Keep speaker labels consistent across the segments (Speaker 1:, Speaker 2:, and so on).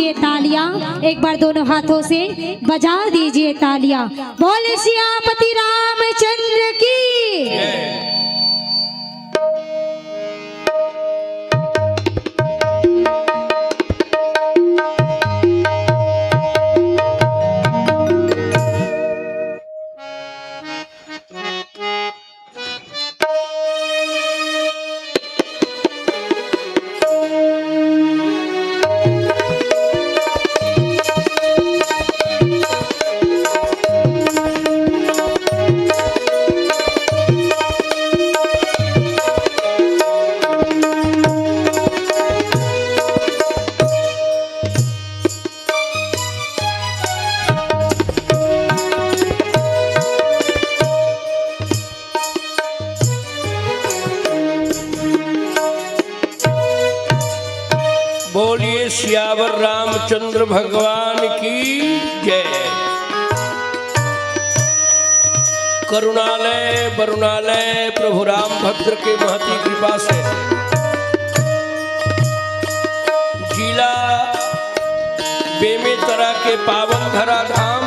Speaker 1: दीजिए तालियां, एक बार दोनों हाथों से बजा दीजिए तालियां। बोले सियापति रामचंद्र की।
Speaker 2: बोलिए सियावर रामचंद्र भगवान की जय। करुणालय वरुणालय प्रभु राम भद्र के महती कृपा से जिला बेमेतरा के पावन धरा धाम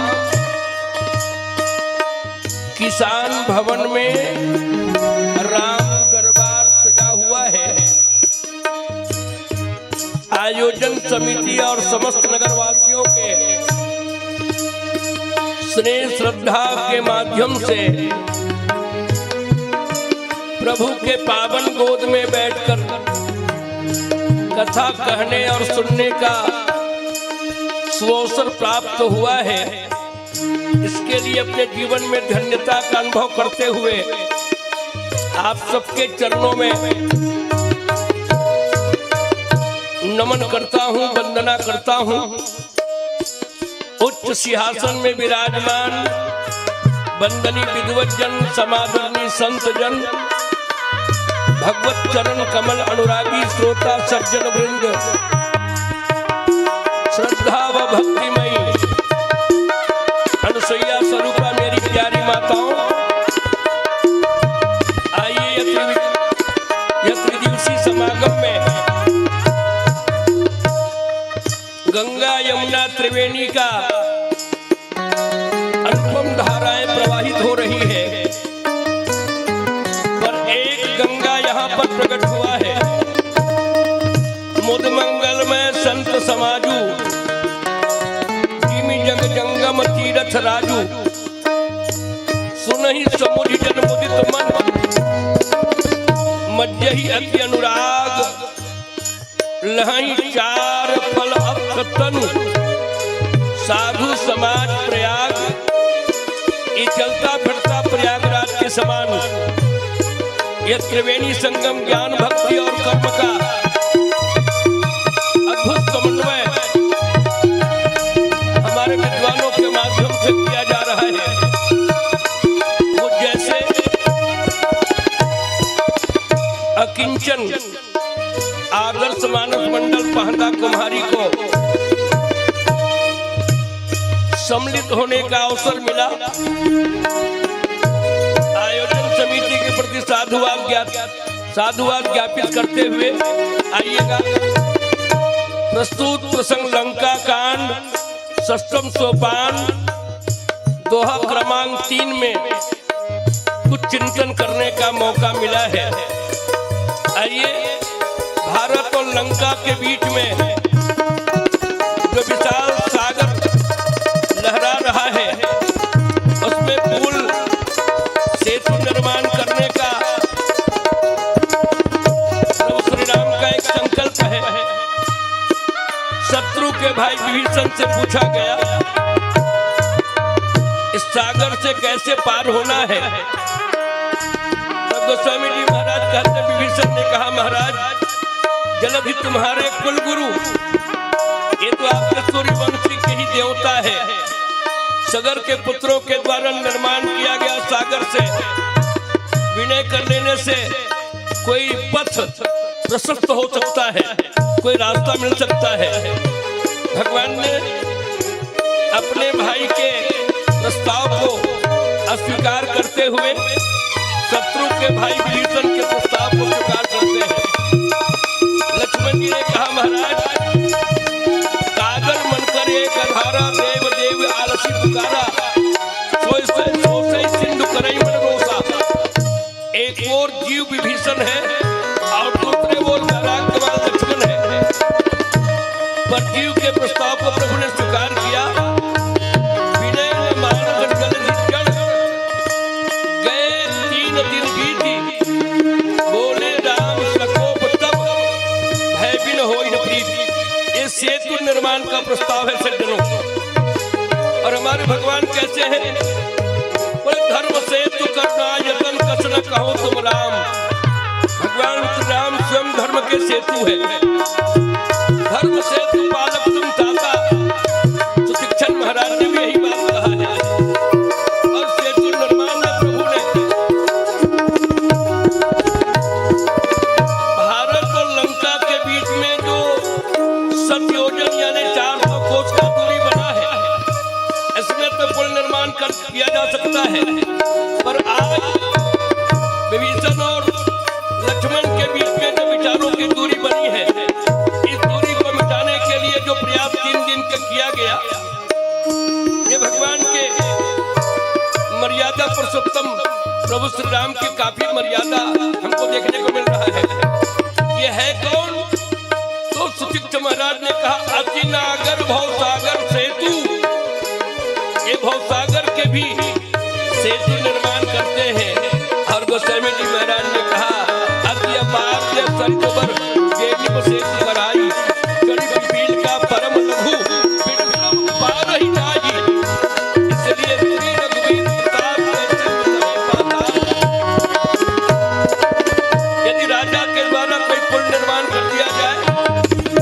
Speaker 2: किसान भवन में राम दरबार सजा हुआ है। आयोजन समिति और समस्त नगरवासियों के स्नेह श्रद्धा के माध्यम से प्रभु के पावन गोद में बैठकर कथा कहने और सुनने का सुअवसर प्राप्त हुआ है। इसके लिए अपने जीवन में धन्यता का अनुभव करते हुए आप सबके चरणों में नमन करता हूँ, वंदना करता हूँ। उच्च सिंहासन में विराजमान वंदनीय विद्वत जन, समादरणीय संत जन, भगवत चरण कमल अनुरागी श्रोता सज्जन वृंद, श्रद्धा व भक्तिमयी अनुसैया स्वरूपा मेरी प्यारी माताओं, आइए यह त्रिदिवसीय समागम में गंगा यमुना त्रिवेणी का अनुपम धाराएं प्रवाहित हो रही है। पर एक गंगा यहाँ पर प्रकट हुआ है। मुद मंगल में संत समाजू, जिमि जग जंगम तीरथ राजू, सुनहि समुझ जन मुदित मन, मज्जहि अति अनुराग, लहई चार फल तनु, साधु समाज प्रयाग। ये चलता फिरता प्रयागराज के समान यह त्रिवेणी संगम ज्ञान भक्ति और कर्म का अद्भुत समन्वय हमारे विद्वानों के माध्यम से किया जा रहा है। वो जैसे अकिंचन आदर्श मानस मंडल पहंदा कुम्हारी को सम्मिलित होने का अवसर मिला। आयोजन समिति के प्रति साधुवाद ज्ञापित करते हुए आइएगा। प्रस्तुत प्रसंग लंका कांड षष्ठम सोपान दोहा क्रमांक 3 में कुछ चिंतन करने का मौका मिला है। आइए, भारत और लंका के बीच में जो विशाल सागर लहरा रहा है, उसमें पुल सेतु निर्माण करने का प्रभु श्री राम का एक संकल्प है। शत्रु के भाई विभीषण से पूछा गया, इस सागर से कैसे पार होना है? तब गोस्वामी जी महाराज कहते, विभीषण ने कहा, महाराज जलधि तुम्हारे कुल गुरु, ये तो आपके सूर्यवंशी के ही देवता है। सगर के पुत्रों के द्वारा निर्माण किया गया सागर से विनय कर लेने से कोई पथ प्रशस्त हो सकता है, कोई रास्ता मिल सकता है। भगवान ने अपने भाई के प्रस्ताव को अस्वीकार करते हुए शत्रु के भाई विभीषण के प्रस्ताव को स्वीकार करते हैं। लक्ष्मण जी ने कहा, महाराज कागज हारा देव देव आलसी पुकारा, सोई सोई सिंधु करई मन रोसा। एक और जीव विभीषण है और दूसरे ओर वैराग्यवान लक्ष्मण है। पर जीव के प्रस्ताव को प्रभु ने स्वीकार किया। विनय मानव जल जड़ गए 3 दिन बीती, बोले राम सकोप तब भय बिन होई न प्रीति। ये सेतु निर्माण का प्रस्ताव है सज्जनों। और हमारे भगवान कैसे हैं? बोले धर्म सेतु करना यतन कस न कहो तुम राम। भगवान राम स्वयं धर्म के सेतु है। धर्म सेतु पालक तुम ताता। सुशिक्षण महाराज ने भी यही बात कहा है। और सेतु निर्माण में प्रभु ने भारत और लंका के बीच में जो सत्योजन यानी 400 कोस का दूरी बना है, इसमें तो पुल निर्माण किया जा सकता है। पर आज विभीषण और लक्ष्मण के बीच में जो विचारों की दूरी बनी है, इस दूरी को मिटाने के लिए जो प्रयास 3 दिन का किया गया, ये भगवान के मर्यादा पुरुषोत्तम प्रभु श्री राम की काफी मर्यादा हमको देखने को मिल रहा है। ये है कौन? तो सुशिक्षित महाराज ने कहा अति नागर भवसागर सेतु। ये भवसागर के भी सेतु निर्माण करते हैं। और गोस्वामी जी महाराज ने कहा अति अपार सरोवर गेलिम सेतु कराई, कड़ी कपिल का परम लघु बिन पार ही जाई। इसलिए श्री रघुवीर प्रताप यदि राजा के द्वारा कोई पुल निर्माण कर दिया जाए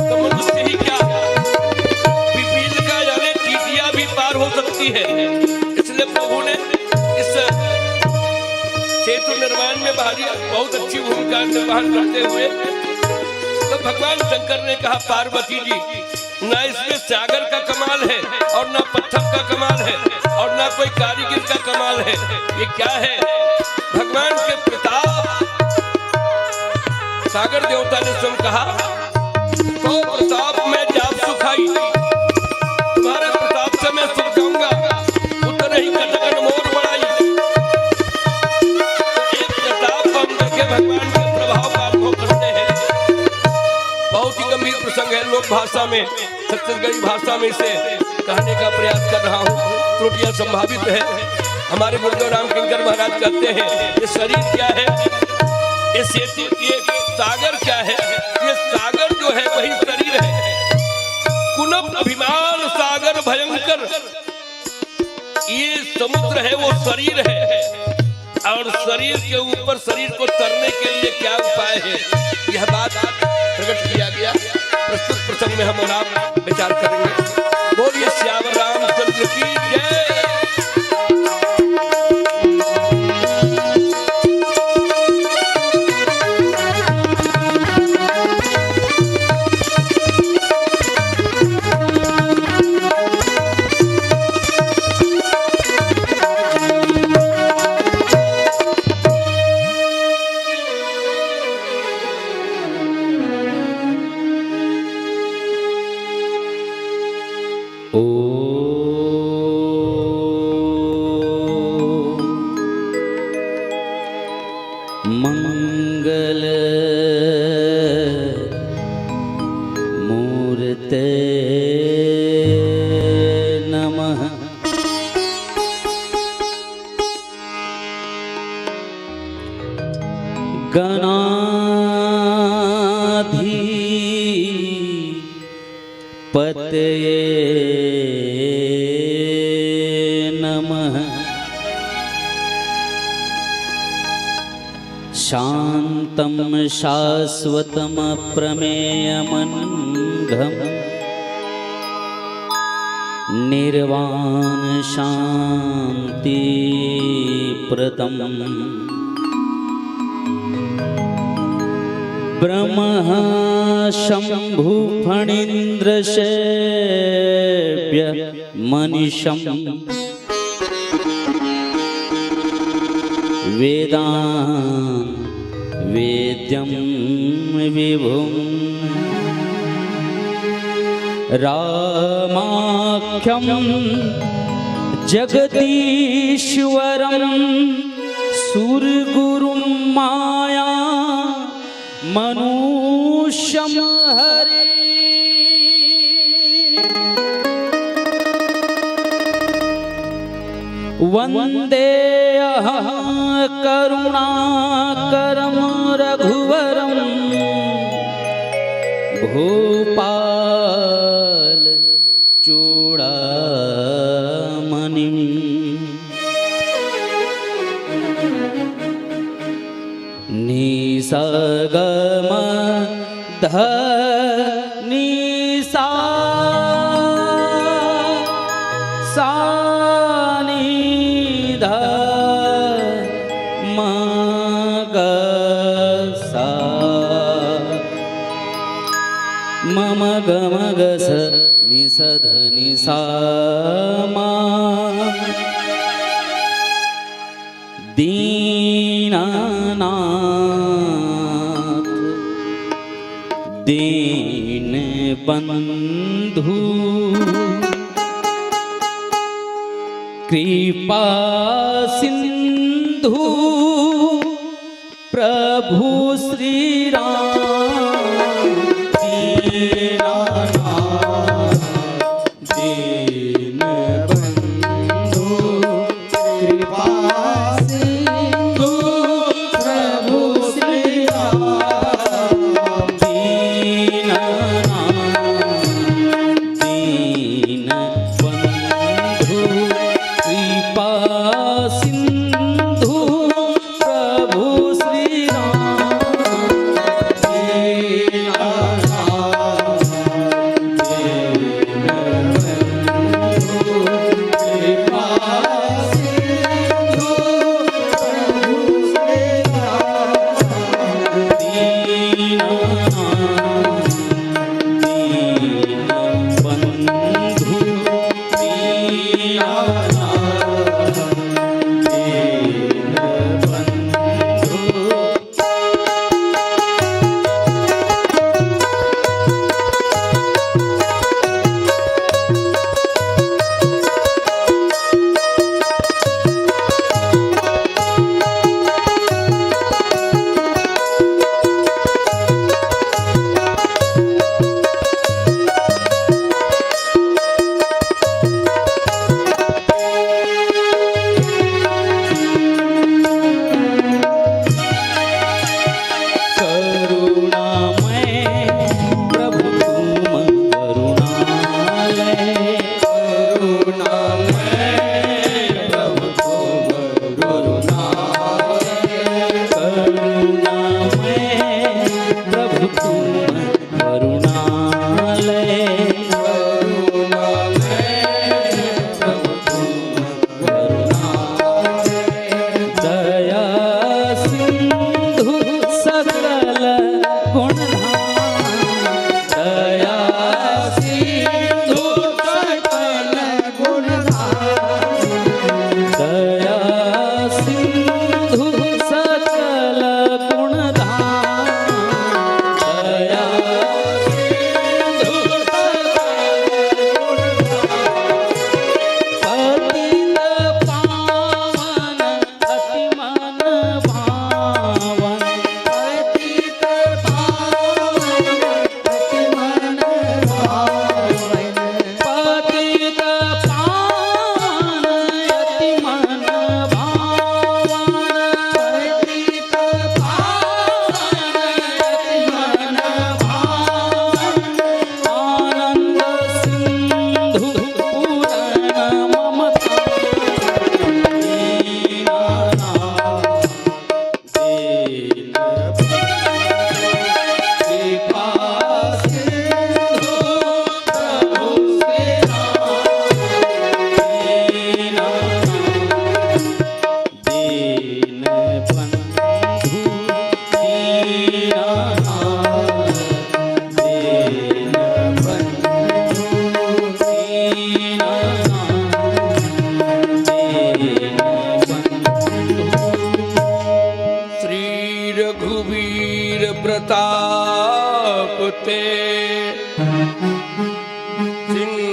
Speaker 2: तो मनुष्य ही क्या, पिपील का यानी चीटियां भी पार हो सकती है। इसलिए प्रभु ने इस सेतु निर्माण में बहुत अच्छी भूमिका निर्वहन करते हुए तो भगवान शंकर ने कहा पार्वती जी, ना इसमें सागर का कमाल है और ना पत्थर का कमाल है और ना कोई कारीगर का कमाल है। ये क्या है? भगवान के प्रताप। सागर देवता ने स्वयं कहा तो प्रताप में जाप सुखाई, तुम्हारे प्रताप से मैं सुख जाऊंगा, उतने ही कटकन मोर बढ़ाई। एक प्रताप को हम करके भगवान के प्रभाव का अनुभव करते हैं। बहुत ही गंभीर प्रसंग है। लोक भाषा में, छत्तीसगढ़ी भाषा में इसे कहने का प्रयास कर रहा हूँ, त्रुटियां संभावित है। हमारे गुरुदेव राम किंकर महाराज कहते हैं ये शरीर क्या है, ये सेतु, ये सागर क्या है? ये सागर जो है वही शरीर है। कुनब अभिमान सागर भयंकर, ये समुद्र है वो शरीर है। और शरीर के ऊपर शरीर को तरने के लिए क्या उपाय है, यह बात प्रकट किया गया। प्रस्तुत प्रसंग में हम और आप विचार करेंगे। बोलिए श्याम रामचंद्र की जय।
Speaker 3: मंगल मूर्ते नमः। गणाधिपतये नमः। शान्तं शाश्वतं प्रमेयमनघं निर्वाण शान्तिप्रदं ब्रह्म शंभु फणीन्द्रशेव्य मनीषं वेदान् वेद्यं विभुं रामाख्यं जगदीश्वरं सुरगुरुं माया मनुष्यं हरे वन्देऽहं करुणाकरं रघुवरं भूपाल चूडामणिं निसगम ध निसा सा नि ध म ग सा मम गम ग स नि स ध नि सा मा दीनानाथ दीन बंधु कृपा सिंधु प्रभु श्री राम दीनानाथ दीन बंधु कृपा सिंधु प्रभु श्री राम दीनानाथ दीन बंधु कृपा सिंधु प्रभु श्री राम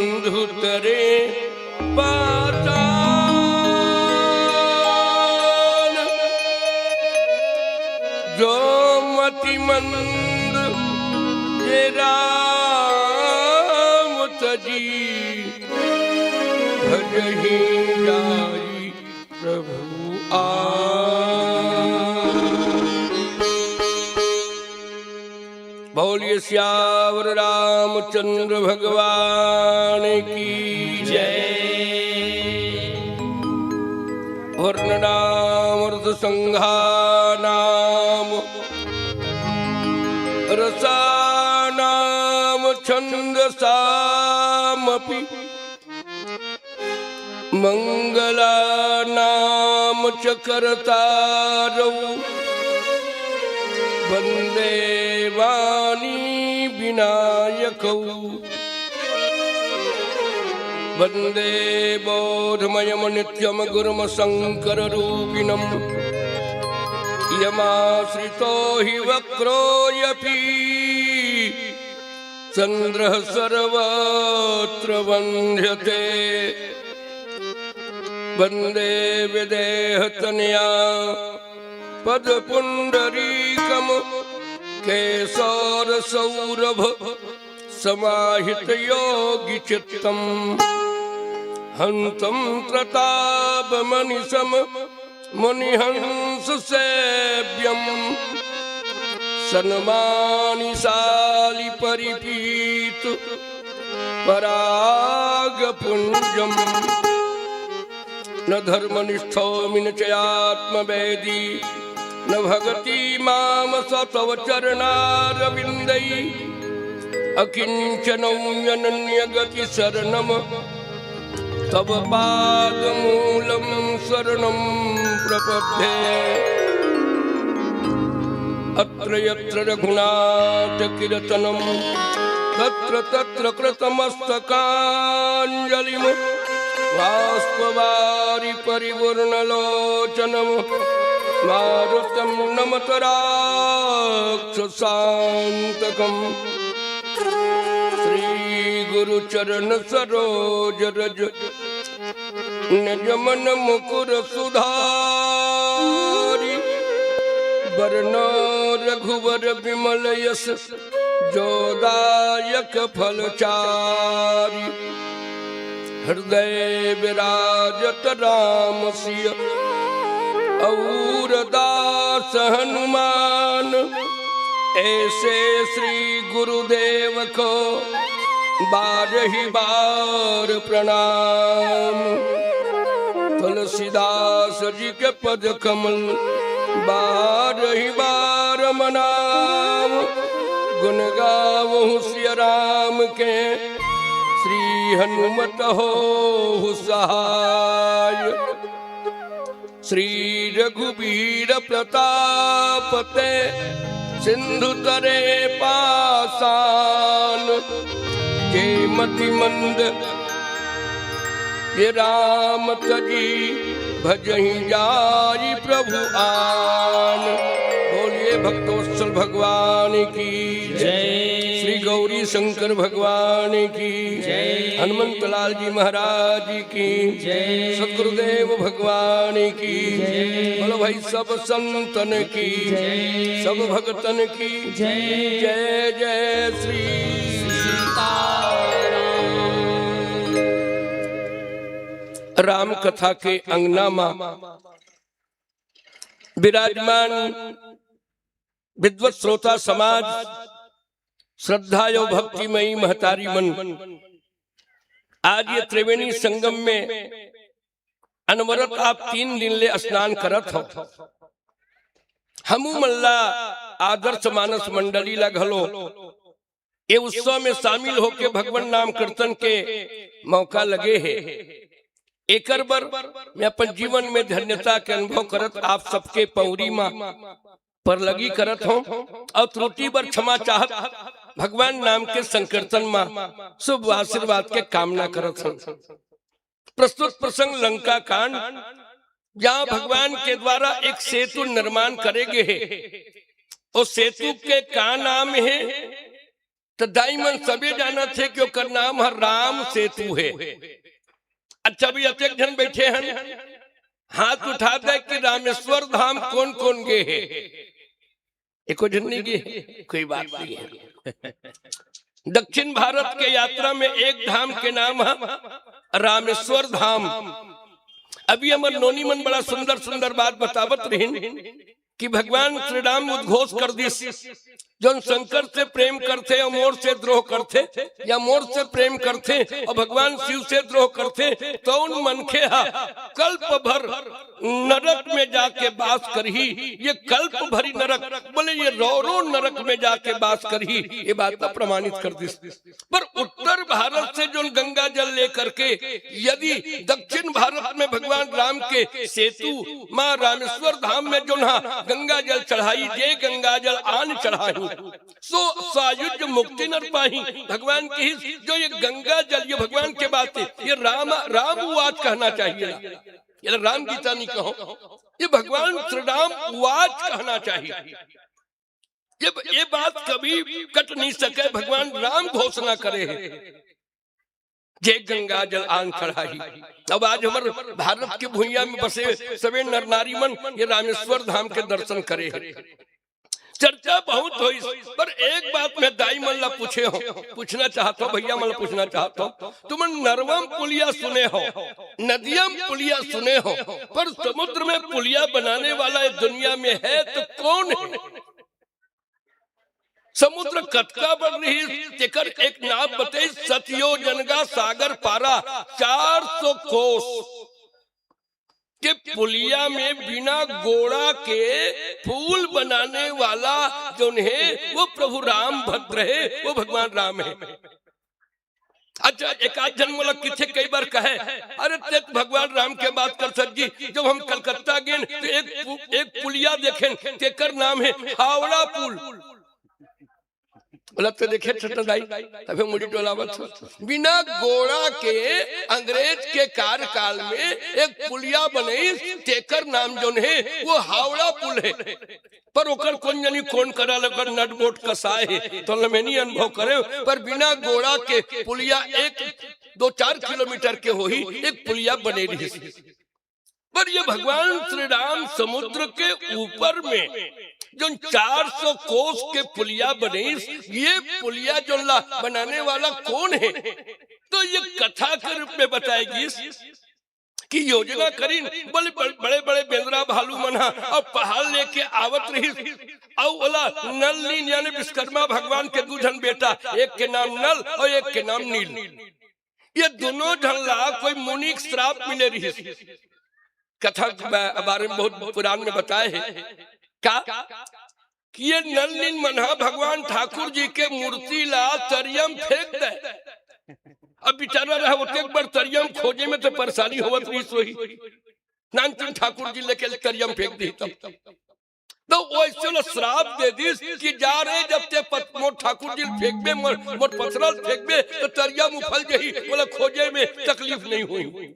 Speaker 2: सिंधु तरे पाताल, जो मति मंद ये राम तजी, भजहि जाई प्रभु आ। बोलिए श्यावर रामचंद्र भगवान की जय। वर्णनामर्थ संघानाम रसानाम छंदसामपि मंगलानाम च कर्तारौ वंदे वाणी विनायकौ। वंदे बोधमयम नित्यम गुरुम शंकर रूपिणम, यमाश्रितो हि वक्रोऽयपि चंद्रः सर्वत्र वन्द्यते। वंदे विदेहतनया पदपुंडरीकम, केशोरसौरभ समाहित योगी चित्तम, हंतं प्रतापमनिशम मुनिहंस सेव्यम, सन्मानिशालि परिपीत परागपुंजम। न धर्मनिष्ठो मिन चयात्मवेदी, न भगति माम सतव चरणारविंदै। अकिंचनन्यगति शरणम, तव पादमूलं शरणं प्रपद्ये। अत्र यत्र रघुनाथ कीर्तनं, तत्र तत्र कृतमस्तकाञ्जलिं, बाष्पवारि परिपूर्णलोचनं, मारुतं नमत राक्षसान्तकम्। श्री गुरु चरण सरोज रज, निज मन मुकुर सुधारि। वरनो रघुवर विमल यश, जोदायक फलचारि। हृदय विराजत राम सिय, और दास हनुमान। ऐसे श्री गुरुदेव को बारही बार प्रणाम। तुलसीदास जी के पद कमल बारही बार मनाम। गुण गावहु सिया राम के, श्री हनुमत हो सहाय। श्री रघुबीर प्रताप ते, सिंधु तरे पाषाण। जे मति मंद ये राम तजी, भजहि जाई प्रभु आन। बोलिए भक्तोत्सल भगवान की जय। श्री गौरी शंकर भगवान की जय। हनुमंतलाल जी महाराज की जय। सद्गुरुदेव भगवान की जय। बोलो भाई सब संतन की जय, सब भगतन की जय। जय जय श्री सीताराम। राम कथा के अंगना में विराजमान विद्वत श्रोता समाज, श्रद्धायो भक्तिमयी महतारी मन, आज ये त्रिवेणी संगम में अनवरत आप 3 दिन ले स्नान करत हो। हमू मल्ला आदर्श मानस मंडली ला घलो ये उत्सव में शामिल होके भगवान नाम कीर्तन के मौका लगे है। एकर बर मैं अपन जीवन में धन्यता के अनुभव करत आप सबके पौरी मां पर लगी करत हूँ और त्रुटि बर क्षमा चाहत भगवान नाम के संकीर्तन में शुभ आशीर्वाद के कामना करत हूँ। प्रस्तुत प्रसंग लंका कांड, जहाँ भगवान के द्वारा एक सेतु निर्माण करेगे है। उस सेतु के का नाम है तो दाईमन सभी जाना थे कि ओकर नाम है राम सेतु है। अच्छा भी अत्यक जन बैठे हैं, हाथ उठा दे कि रामेश्वर धाम कौन कौन गए है? एको जन नहीं गए, कोई बात नहीं है। दक्षिण भारत के यात्रा में एक धाम के नाम है रामेश्वर धाम। अभी हमार नोनी मन बड़ा सुंदर सुंदर बात बतावत रही कि भगवान श्री राम उद्घोष कर दी, जो शंकर से प्रेम करते और मोर से द्रोह करते, या मोर से प्रेम करते और भगवान शिव से द्रोह करते, तो उन मनखे हा कल्प भर नरक में जाके बास करही। ये कल्प भरी नरक बोले, ये रो नरक में जाके बास करही, ये बात तो प्रमाणित कर दी। पर उत्तर भारत से जो गंगा जल लेकर के यदि दक्षिण भारत में भगवान राम के सेतु माँ रामेश्वर धाम में जो गंगा जल चढ़ाई, जे गंगा जल आन चढ़ाई सो सायुज मुक्ति नर पाही। भगवान की जो ये गंगा जल, ये भगवान के बात है, ये राम वाच कहना चाहिए, ये राम गीता नहीं कहो, ये भगवान श्री राम वाच कहना चाहिए। ये बात कभी कट नहीं सके, भगवान राम घोषणा करे है, जे गंगा जल आन चढ़ाई। अब आज हमारे भारत की भूइया में बसे सभी नर नारी मन ये रामेश्वर धाम के दर्शन करे है। चर्चा बहुत हुई, पर एक बात मैं दाई मल्ला पूछना चाहता हूँ, भैया मल्ला पूछना चाहता हूँ, तुम नरवम पुलिया सुने हो, नदियम पुलिया सुने हो, पर समुद्र में पुलिया बनाने वाला इस दुनिया में है तो कौन है? समुद्र कटका बन रही तेकर एक नाम बते, सतयोजनगा सागर पारा 400 कोस के पुलिया में बिना गोड़ा के फूल बनाने वाला जो है वो प्रभु राम भद्र है, वो भगवान राम है। अच्छा एक आध जन मोला किथे कई बार कहे, अरे ते भगवान राम के बात कर सक जी, जब हम कलकत्ता गए तो एक पुलिया देखें, तेकर नाम है हावड़ा पुल। बोला तो देखे छटदाई तभी मुड़ी टोलावत, बिना गोड़ा के अंग्रेज के कार्यकाल में एक पुलिया बने, तेकर नाम जो है वो हावड़ा पुल है। पर ओकर कौन जानी कौन करा लगर नट बोट कसाए है, तो लमेनी अनुभव करे, पर बिना गोड़ा के पुलिया 1-2-4 किलोमीटर के हो ही एक पुलिया बने रही। पर ये भगवान श्री राम समुद्र के ऊपर में जो 400 कोस के पुलिया बने, ये पुलिया जो बनाने वाला कौन है? तो ये कथा के रूप में बताएगी कि योजना करी, बड़े बड़े बेंद्रा भालू मना और पहाड़ लेके आवत रही, और बोला नल नील यानी विश्वकर्मा भगवान के 2 जन बेटा, एक के नाम नल और एक के नाम नील। ये दोनों झल्ला कोई मुनि श्राप मिले रही। कथा के बारे में बहुत पुराण में बताए है क्या कि ये नल नील मना भगवान ठाकुर जी के मूर्ति ला तरियम फेंक दे। अब बेचारा रहा होते एक बार तरियम खोजे में तो परेशानी होवत रही, सोही नानचंद ठाकुर जी लेके तरियम फेंक दी। तो वैसे श्राप दे दी कि जा रहे जब ते मोर ठाकुर जी फेंकबे, मोर पथरल फेंकबे तो तरियम उफल जही, बोला खोजे में तकलीफ नहीं हुई।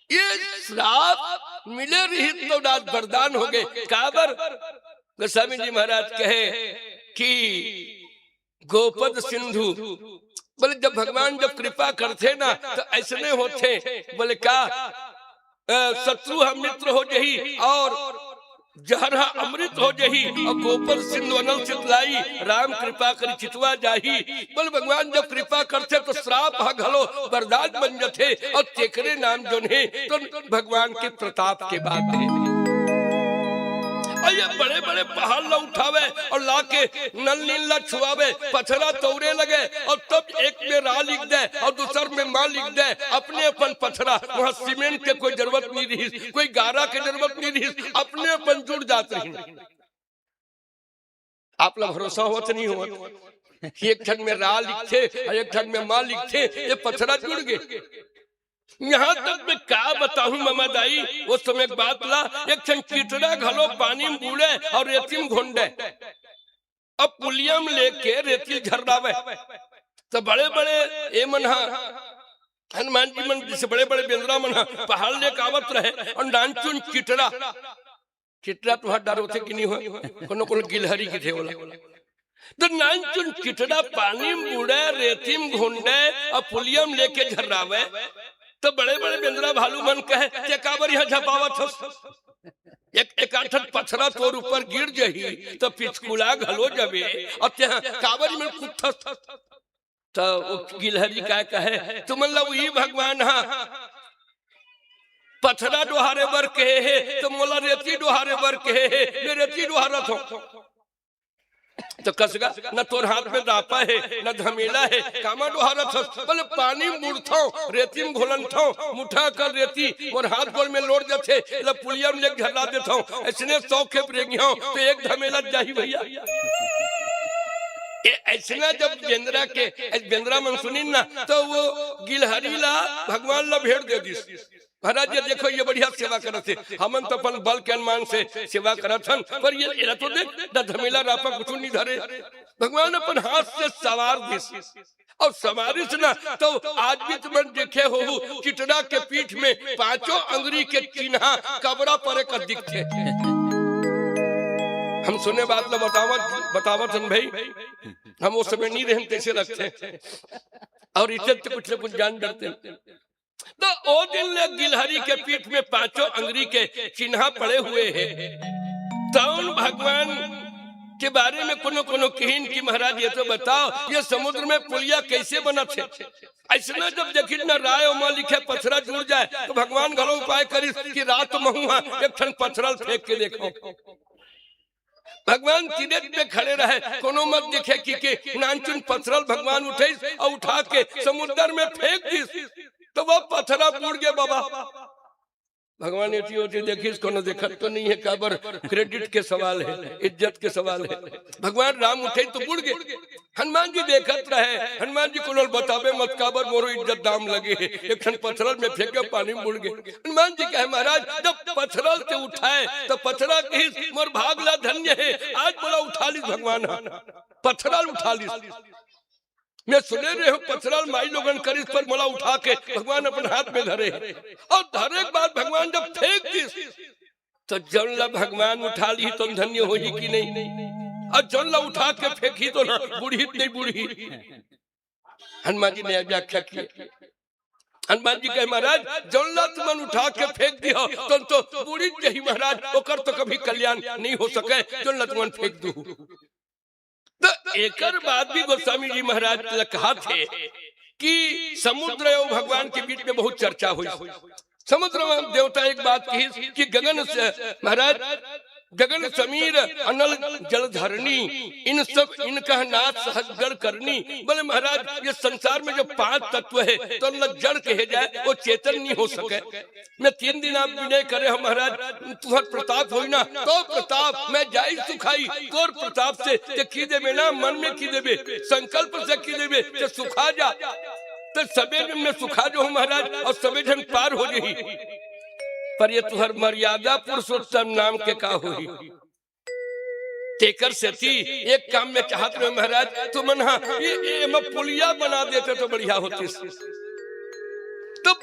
Speaker 2: ये श्राप मिले रही तो रात वरदान हो गए। काबर गोस्वामी जी महाराज कहे कि गोपद सिंधु, बोले जब भगवान जब कृपा करते ना तो ऐसे नहीं होते, बोले क्या शत्रु हम मित्र हो जही और जहर अमृत हो जही, और गोपद सिंधु अनल चितलाई राम कृपा कर चितवा जाही। बोले भगवान जब कृपा करते तो श्राप घलो वरदान बन जाते, और तेकरे नाम जो है तो भगवान के प्रताप के बात है। और ये बड़े बड़े पहाड़ ला उठावे और लाके नल नील ला छुआवे, पथरा तोड़े लगे, और तब एक में रा लिख दे और दूसर में माँ लिख दे, अपने अपन पथरा, वहाँ सीमेंट के कोई जरूरत नहीं रही, कोई गारा के जरूरत नहीं रही, अपने अपन जुड़ जाते हैं। आप लोग भरोसा होता नहीं हुआ, एक क्षण में रा लिखते और एक क्षण में माँ लिखते, ये पथरा जुड़ गए। यहाँ तक मैं क्या बताऊं मामा दाई, वो समय एक बात ला, एक क्षण कीटड़ा घलो पानी में बूढ़े और रेती में घोंडे, अब पुलियम लेके रेती झर्रावे, तो बड़े बड़े ए मना हनुमान जी मन जैसे बड़े बड़े बेंद्रा मना पहाड़ लेके आवत रहे, और नानचुन कीटड़ा तुम्हारा डर होते कि नहीं हो, कोनो गिलहरी की थे बोला, तो नानचुन चिटड़ा पानी में बूढ़े रेतीम घुंडे और पुलियम लेके झर्रावे तो बड़े बड़े बेंद्रा भालू मन कहे के काबर यहाँ झपावत हो। एक आठत पथरा तोर ऊपर गिर जही तो पिछकुला घलो जबे और त्यहाँ काबर में कुत्थस तो गिलहरी का कहे तुम मतलब ये भगवान हा पथरा डोहारे बर कहे है तो मोला रेती डोहारे बर कहे है मैं रेती डोहारत हूँ। तो कसगा न तोर हाथ में दापा है न धमेला है कामा डोहारत हो। बोले पानी मुड़थो रेती में घोलनथो मुठा कर रेती और हाथ गोल में लोड़ जाते ल पुलिया में लेके झला देथो ऐसने 100 खेप रेगियो तो एक धमेला जाही भैया। ऐसना जब बेंद्रा मन सुनी ना तो वो गिलहरी ला भगवान ला भेड़ दे दिस। महाराज ये देखो ये बढ़िया सेवा करत है हमन तो अपन बल के अनुमान से सेवा करत हन पर ये एरा तो देख द धमेला रापा कुछ नहीं धरे भगवान अपन हाथ से सवार दिस और सवारिस ना तो आज भी तुम देखे हो चिटड़ा के पीठ में 5 अंगुरी के चिन्ह कबरा परे का दिखते। हम सुने बात ला बतावत हन भाई हम वो समय नहीं रहन कैसे रखते और इज्जत तो कुछ न कुछ जान डरते तो ओ दिन ले गिलहरी के पीठ में 5 अंगुरी के चिन्ह पड़े हुए हैं। तौन भगवान के बारे में कोनो कहीन की महाराज ये तो बताओ ये समुद्र में पुलिया कैसे बना थे। ऐसा जब देखी न राय और लिखे पथरा जुड़ जाए तो भगवान घलो उपाय करी कि रात महुआ एक ठन पथरल फेंक के देखो। भगवान तीरे में खड़े रहे कोनो मत देखे कि नानचुन पथरल भगवान उठे और उठा के समुद्र में फेंक दी तो वह पथरा बुड़ गया बाबा। भगवान एटी होती देखिस कोनो देखत तो नहीं है काबर क्रेडिट के सवाल है इज्जत के सवाल है। भगवान राम उठे तो बुड़ गए हनुमान जी देखत रहे हनुमान जी को बतावे मत काबर मोरो इज्जत दाम लगे एक ठन पथरल में फेंके पानी में बुड़ गए। हनुमान जी कहे महाराज जब पथरल से उठाए तो पथरा कही मोर भागला धन्य है आज बोला उठा ली भगवान पथरल उठा ली। मैं सुने रहे हूँ पथरल माई लोगन करिस पर मोला उठा के भगवान अपन हाथ में धरे और धरे के बाद भगवान जब फेंक दी तो जौन ला भगवान उठा ली तो धन्य हो कि नहीं और जौन ला उठा के फेंकी तो ना बूढ़ी नहीं बूढ़ी। हनुमान जी ने व्याख्या की हनुमान जी कहे महाराज जौन ला तुमन उठा के फेंक दिया तो बूढ़ी जही महाराज ओकर तो कभी कल्याण नहीं हो सके जौन ला तुमन फेंक दू। तो एक बाद भी गोस्वामी जी महाराज ने कहा थे कि समुद्र और भगवान के बीच में बहुत चर्चा हुई। समुद्र देवता एक बात कही कि गगन से महाराज गगन समीर अनल जलधरणी इन सब इनका नाथ सहजगढ़ करनी। बोले महाराज ये संसार में जो 5 तत्व है तो न जड़ कहे जाए वो चेतन नहीं हो सके। मैं 3 दिन आप विनय करे हो महाराज तुम्हार प्रताप हो ना तो प्रताप मैं जाई सुखाई तोर प्रताप से की देवे ना मन में की देवे संकल्प से की देवे तो सुखा जा तो सबे में सुखा जो महाराज और सबे जन पार हो जाही। पर ये तुहर मर्यादा पुरुषोत्तम नाम के का हुई तेकर सेती एक काम में चाहत रहे महाराज तुमन ये पुलिया बना देते तो बढ़िया होती। तो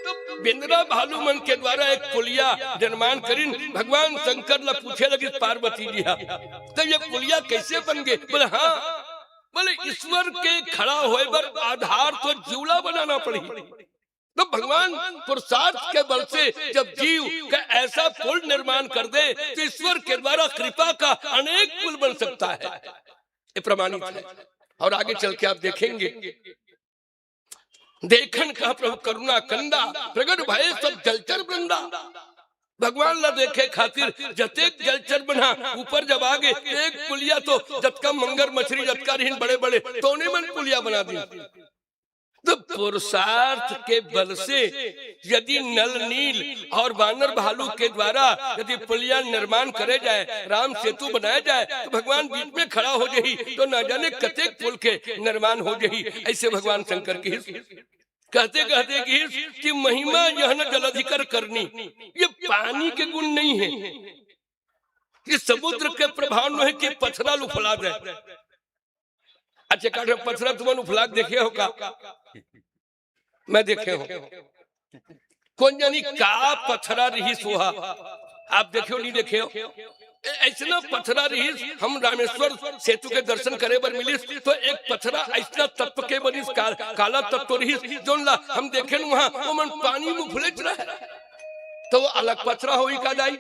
Speaker 2: बेंद्रा भालू मन के द्वारा एक पुलिया निर्माण करीन भगवान शंकर ला पूछे लगी पार्वती जी तो ये पुलिया कैसे बन गए। बोले हाँ बोले ईश्वर के खड़ा होए पर आधार तो जीवला बनाना पड़ी। तो भगवान पुरुषार्थ के बल से जब जीव का ऐसा पुल निर्माण कर दे तो ईश्वर के द्वारा कृपा का अनेक पुल बन सकता है ये प्रमाणित है। और आगे चल के आप देखेंगे देखन का प्रभु करुणा कंदा प्रगट भय सब जलचर बंदा। भगवान ला देखे खातिर जतेक जलचर बना ऊपर जब आगे एक पुलिया तो जतका मंगर मछली जतका रिन बड़े बड़े तो मन पुलिया बना दी। तो पुरुषार्थ के बल से यदि नल नील और वानर भालू के द्वारा यदि पुलिया निर्माण करे जाए राम सेतु बनाया जाए तो भगवान बीच में खड़ा हो जाही तो न जाने कतेक पुल के निर्माण हो जाही। ऐसे भगवान शंकर की कहते कहते कि महिमा यह न जलधिकर करनी ये पानी के गुण नहीं है ये समुद्र के प्रभाव में है कि पथरा उफला जाए। अच्छा काटे पथरा तुमन उफला देखे हो का मैं देखे हो कौन जानी का पथरा रही सोहा आप देखे हो नहीं देखे हो ऐसा पथरा रही हम रामेश्वर सेतु के दर्शन करे बर मिलिस तो एक पथरा ऐसा तत्व के बनिस काला तत्व रही जो हम देखे वहां वो मन पानी में फुले रहा तो वो अलग पथरा होई का दाई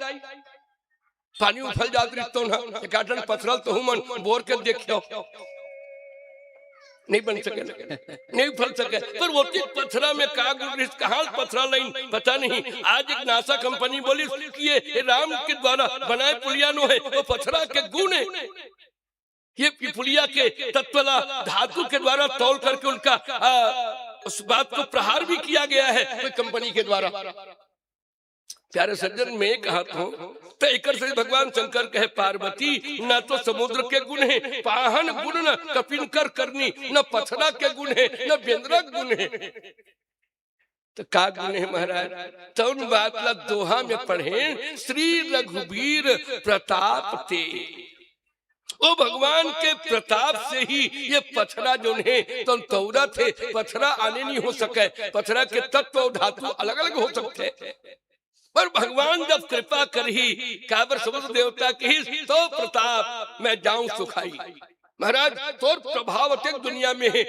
Speaker 2: पानी उफल जात रही तो ना एक पथरल तो मन बोर के देखियो नहीं बन सके नहीं फल सके पर वो पथरा में कहाँ पथरा लाइन पता नहीं। आज एक नासा कंपनी बोली कि ये राम के द्वारा बनाए पुलिया नो है वो पथरा के गुण है ये पुलिया के तत्वला धातु के द्वारा तौल करके उनका उस बात को प्रहार भी किया गया है कोई कंपनी के द्वारा। प्यारे सज्जन मैं कहता हूँ तो एक से भगवान शंकर कहे पार्वती न तो समुद्र के गुण है पाहन गुण न कपिनकर करनी न पथरा के गुण है न बेंद्रा गुण है तो का गुण है महाराज तो उन बात ला दोहा में पढ़े श्री रघुवीर प्रताप ते वो भगवान के प्रताप से ही ये पथरा जो है तो तौरा थे पथरा आने नहीं हो सके पथरा के तत्व और धातु अलग अलग हो सकते पर भगवान जब कृपा कर ही काबर समुद्र देवता की तो प्रताप मैं जाऊं सुखाई महाराज तोर प्रभाव अत्यंत दुनिया में है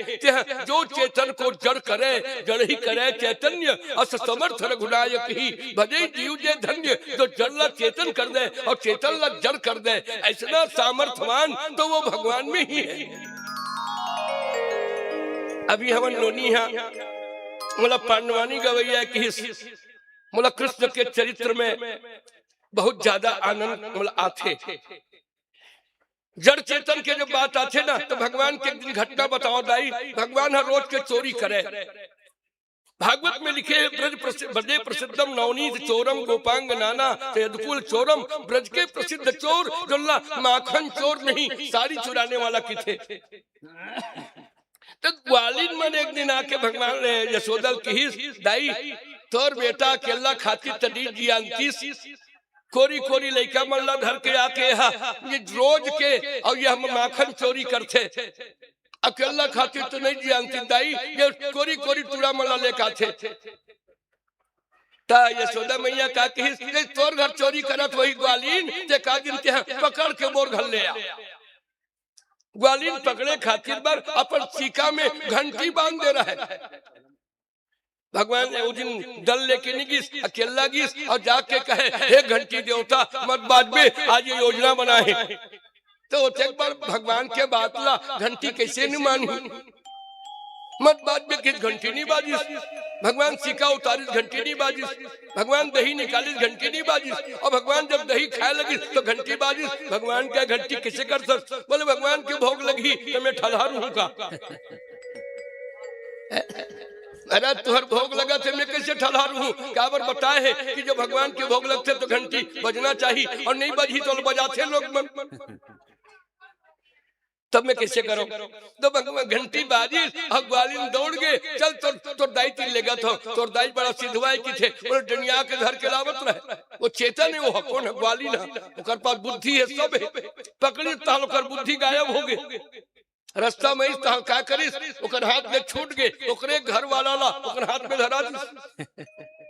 Speaker 2: जो चेतन को जड़ करे जड़ ही करे चैतन्य अस समर्थ रघुनायक ही भजे जीव जे धन्य जो जड़ चेतन कर दे और चेतन ला जड़ कर दे ऐसा सामर्थ्यवान तो वो भगवान में ही है। अभी हम नोनी है मतलब पांडवानी गवैया की मतलब कृष्ण के चरित्र में बहुत ज्यादा आनंद मतलब आते जड़ चेतन के जब बात आते ना तो भगवान के दिन घटना बताओ दाई भगवान हर रोज के चोरी करे भागवत में लिखे ब्रज प्रसिद्धम नवनीत चोरम गोपांग नाना यदकुल चोरम ब्रज के प्रसिद्ध चोर जोल्ला माखन चोर नहीं सारी चुराने वाला की थे। तो ग्वालिन मन एक दिन आके भगवान ने यशोदल की दाई तोर बेटा अकेला खातिर तड़ी जियांतीस कोरी कोरी लड़का मल्ला धर के आके ये रोज के और ये हम माखन चोरी करते अकेला खातिर तो नहीं जियांती दाई ये कोरी कोरी टुड़ा मल्ला लेके आते ता यशोदा मैया का कही तोर घर चोरी करत वही ग्वालिन जे का दिन के पकड़ के मोर घर ले आ ग्वालिन पकड़े खातिर बार अपन चीका में घंटी बांध दे रहा है। भगवान ने उस दिन दल लेके नहीं गिस अकेला गिस और जाके कहे हे घंटी देवता मत बाद में आज ये योजना बनाए तो एक बार भगवान के बात ला घंटी कैसे नहीं मानी मत बाद में किस घंटी नहीं बाजिस भगवान सिक्का उतारिस घंटी नहीं बाजिस भगवान दही निकालिस घंटी नहीं बाजिस और भगवान जब दही खाए लगी तो घंटी बाजिस भगवान क्या घंटी कैसे कर सकते बोले भगवान की भोग लगी तो मैं ठलहार हूँ का अरे तुहर भोग लगा थे मैं कैसे ठलहार हूँ क्या बार बताए है कि जो भगवान के भोग लगते तो घंटी बजना चाहिए और नहीं बजी तो बजाते लोग मन तब मैं कैसे करूं तो भगवान घंटी बाजी और ग्वालिन दौड़ गए चल तो दाई तीन लेगा तो दाई बड़ा सिद्धवाई की थे और दुनिया के घर के लावत रहे वो चेतन है वो कौन है ग्वालिन है ओकर पास बुद्धि है सब है पकड़ी ताल ओकर बुद्धि गायब हो गए रास्ता में का करिस ओकर हाथ में छूट गए ओकरे घर वाला ला ओकर हाथ में धरा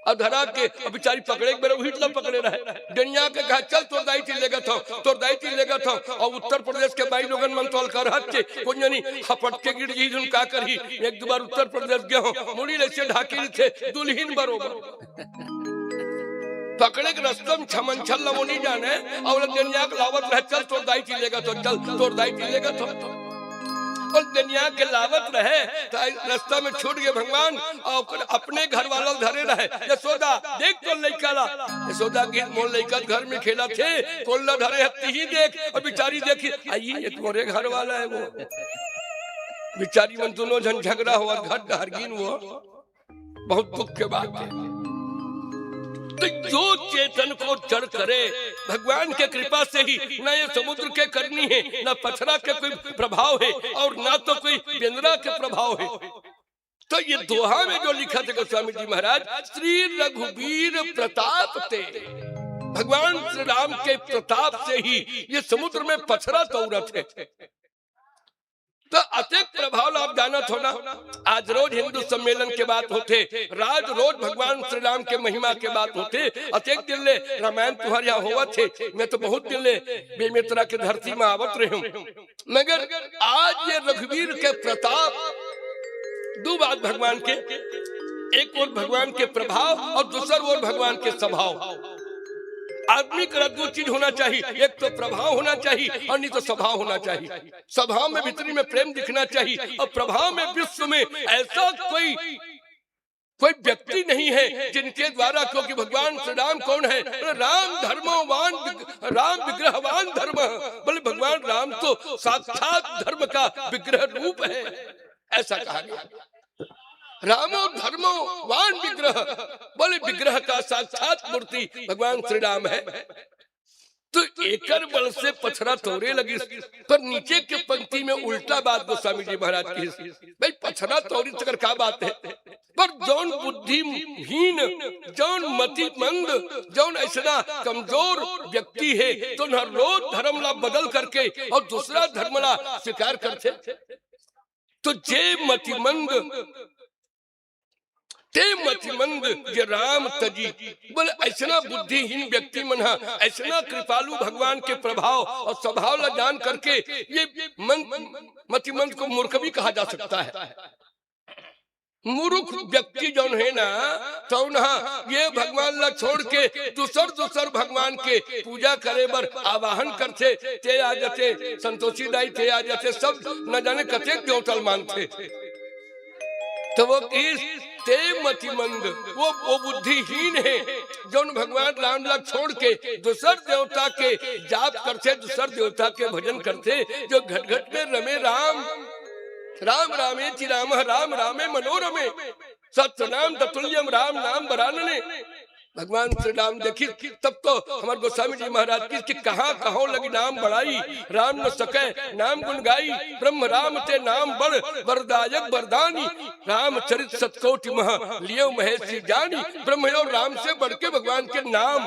Speaker 2: और धरा के बेचारी पकड़े मेरे हिटलर पकड़े रहे दुनिया के कहा चल तोर दाई थी लेगा था और उत्तर प्रदेश के भाई लोगन मन तोल कर हट कोई नहीं हपट के गिर गई उन का करी एक दो बार उत्तर प्रदेश गए हो मुड़ी ऐसे ढाकी थे दुल्हीन बरोबर पकड़े के रास्ते में छमन छल वो नहीं जाने और दुनिया के लावत रहे चल तोर दाई थी लेगा तो चल तोर दाई थी लेगा तो और दुनिया के लावत रहे तो रास्ता में छूट गए भगवान और अपने घर वालों धरे रहे यशोदा देख तो लड़का ला यशोदा की मोर लड़का घर में खेला थे कोल्ला धरे हत्ती ही देख और बेचारी देखी आई ये तुम्हारे घर वाला है वो बेचारी मन दोनों जन झगड़ा हुआ घर हरगिन वो बहुत दुख के बात है। तो जो चेतन को जड़ करे भगवान के कृपा से ही न ये समुद्र के करनी है न पथरा के कोई प्रभाव है और न तो कोई बेंद्रा के प्रभाव है। तो ये दोहा में जो लिखा था गोस्वामी जी महाराज श्री रघुवीर प्रताप ते भगवान श्री राम के प्रताप से ही ये समुद्र में पथरा तौरत है। तो अतिक प्रभाव लाभ जानत होना। आज रोज हिंदू सम्मेलन के बात होते, राज रोज भगवान श्री राम के महिमा के बात होते। अतिक दिन ले रामायण तुम्हारे यहाँ होवत थे, मैं तो बहुत दिन ले बेमित्रा के धरती में आवत रही हूँ, मगर आज ये रघुवीर के प्रताप, दो बात भगवान के, एक और भगवान के प्रभाव और दूसर और भगवान के स्वभाव। आदमी का दो चीज होना चाहिए, एक तो प्रभाव होना चाहिए और नहीं तो स्वभाव होना चाहिए। स्वभाव में भीतरी में प्रेम दिखना चाहिए और प्रभाव में विश्व में ऐसा कोई व्यक्ति नहीं है जिनके द्वारा, क्योंकि भगवान श्री राम कौन है? राम धर्मवान, राम विग्रहवान धर्म। बोले भगवान राम तो साक्षात धर्म का विग्रह रूप है, ऐसा कहा गया। रामो धर्मो वान विग्रह, बोले विग्रह का साक्षात मूर्ति भगवान श्री राम है। तो एकर बल से पथरा तोड़े लगी, पर नीचे के पंक्ति में उल्टा बात गोस्वामी जी महाराज की। भाई पथरा तोड़ी तक क्या बात है, पर जौन बुद्धिहीन, जौन मतिमंद, जौन ऐसा कमजोर व्यक्ति है तो न रोज धर्म ला बदल करके और दूसरा धर्म ला स्वीकार करते। तो जे मतिमंद ते मतिमंद जे राम तजी, बोले ऐसा बुद्धिहीन व्यक्ति मन, ऐसा कृपालु भगवान के प्रभाव और स्वभाव ला जान करके ये मतिमंद को मूर्ख भी कहा जा सकता है। मूर्ख व्यक्ति जौन है ना, तो ये भगवान ला छोड़ के दूसर भगवान के पूजा करे बर आवाहन करते, ते आ जाते संतोषी दाई, ते आ जाते सब न जाने कते देवतल मानते। तो वो ते मतिमंद, वो बुद्धिहीन है जो भगवान राम ला छोड़ के दूसर देवता के जाप करते, दूसर देवता के भजन करते, जो घट घट में रमे राम। राम रामे ची राम, राम रामे मनोरमे, सत्य नाम ततुल्यम राम नाम बरानने। भगवान श्री राम देखी तब तो हमारे गोस्वामी जी महाराज की कहाँ कहाँ लगी नाम बढ़ाई, राम न सके नाम गुण गाई, ब्रह्म राम ते नाम बड़ वरदायक वरदानी, राम चरित सतकोटि महा लियो महेश जानी। ब्रह्म और राम से बढ़ के भगवान के नाम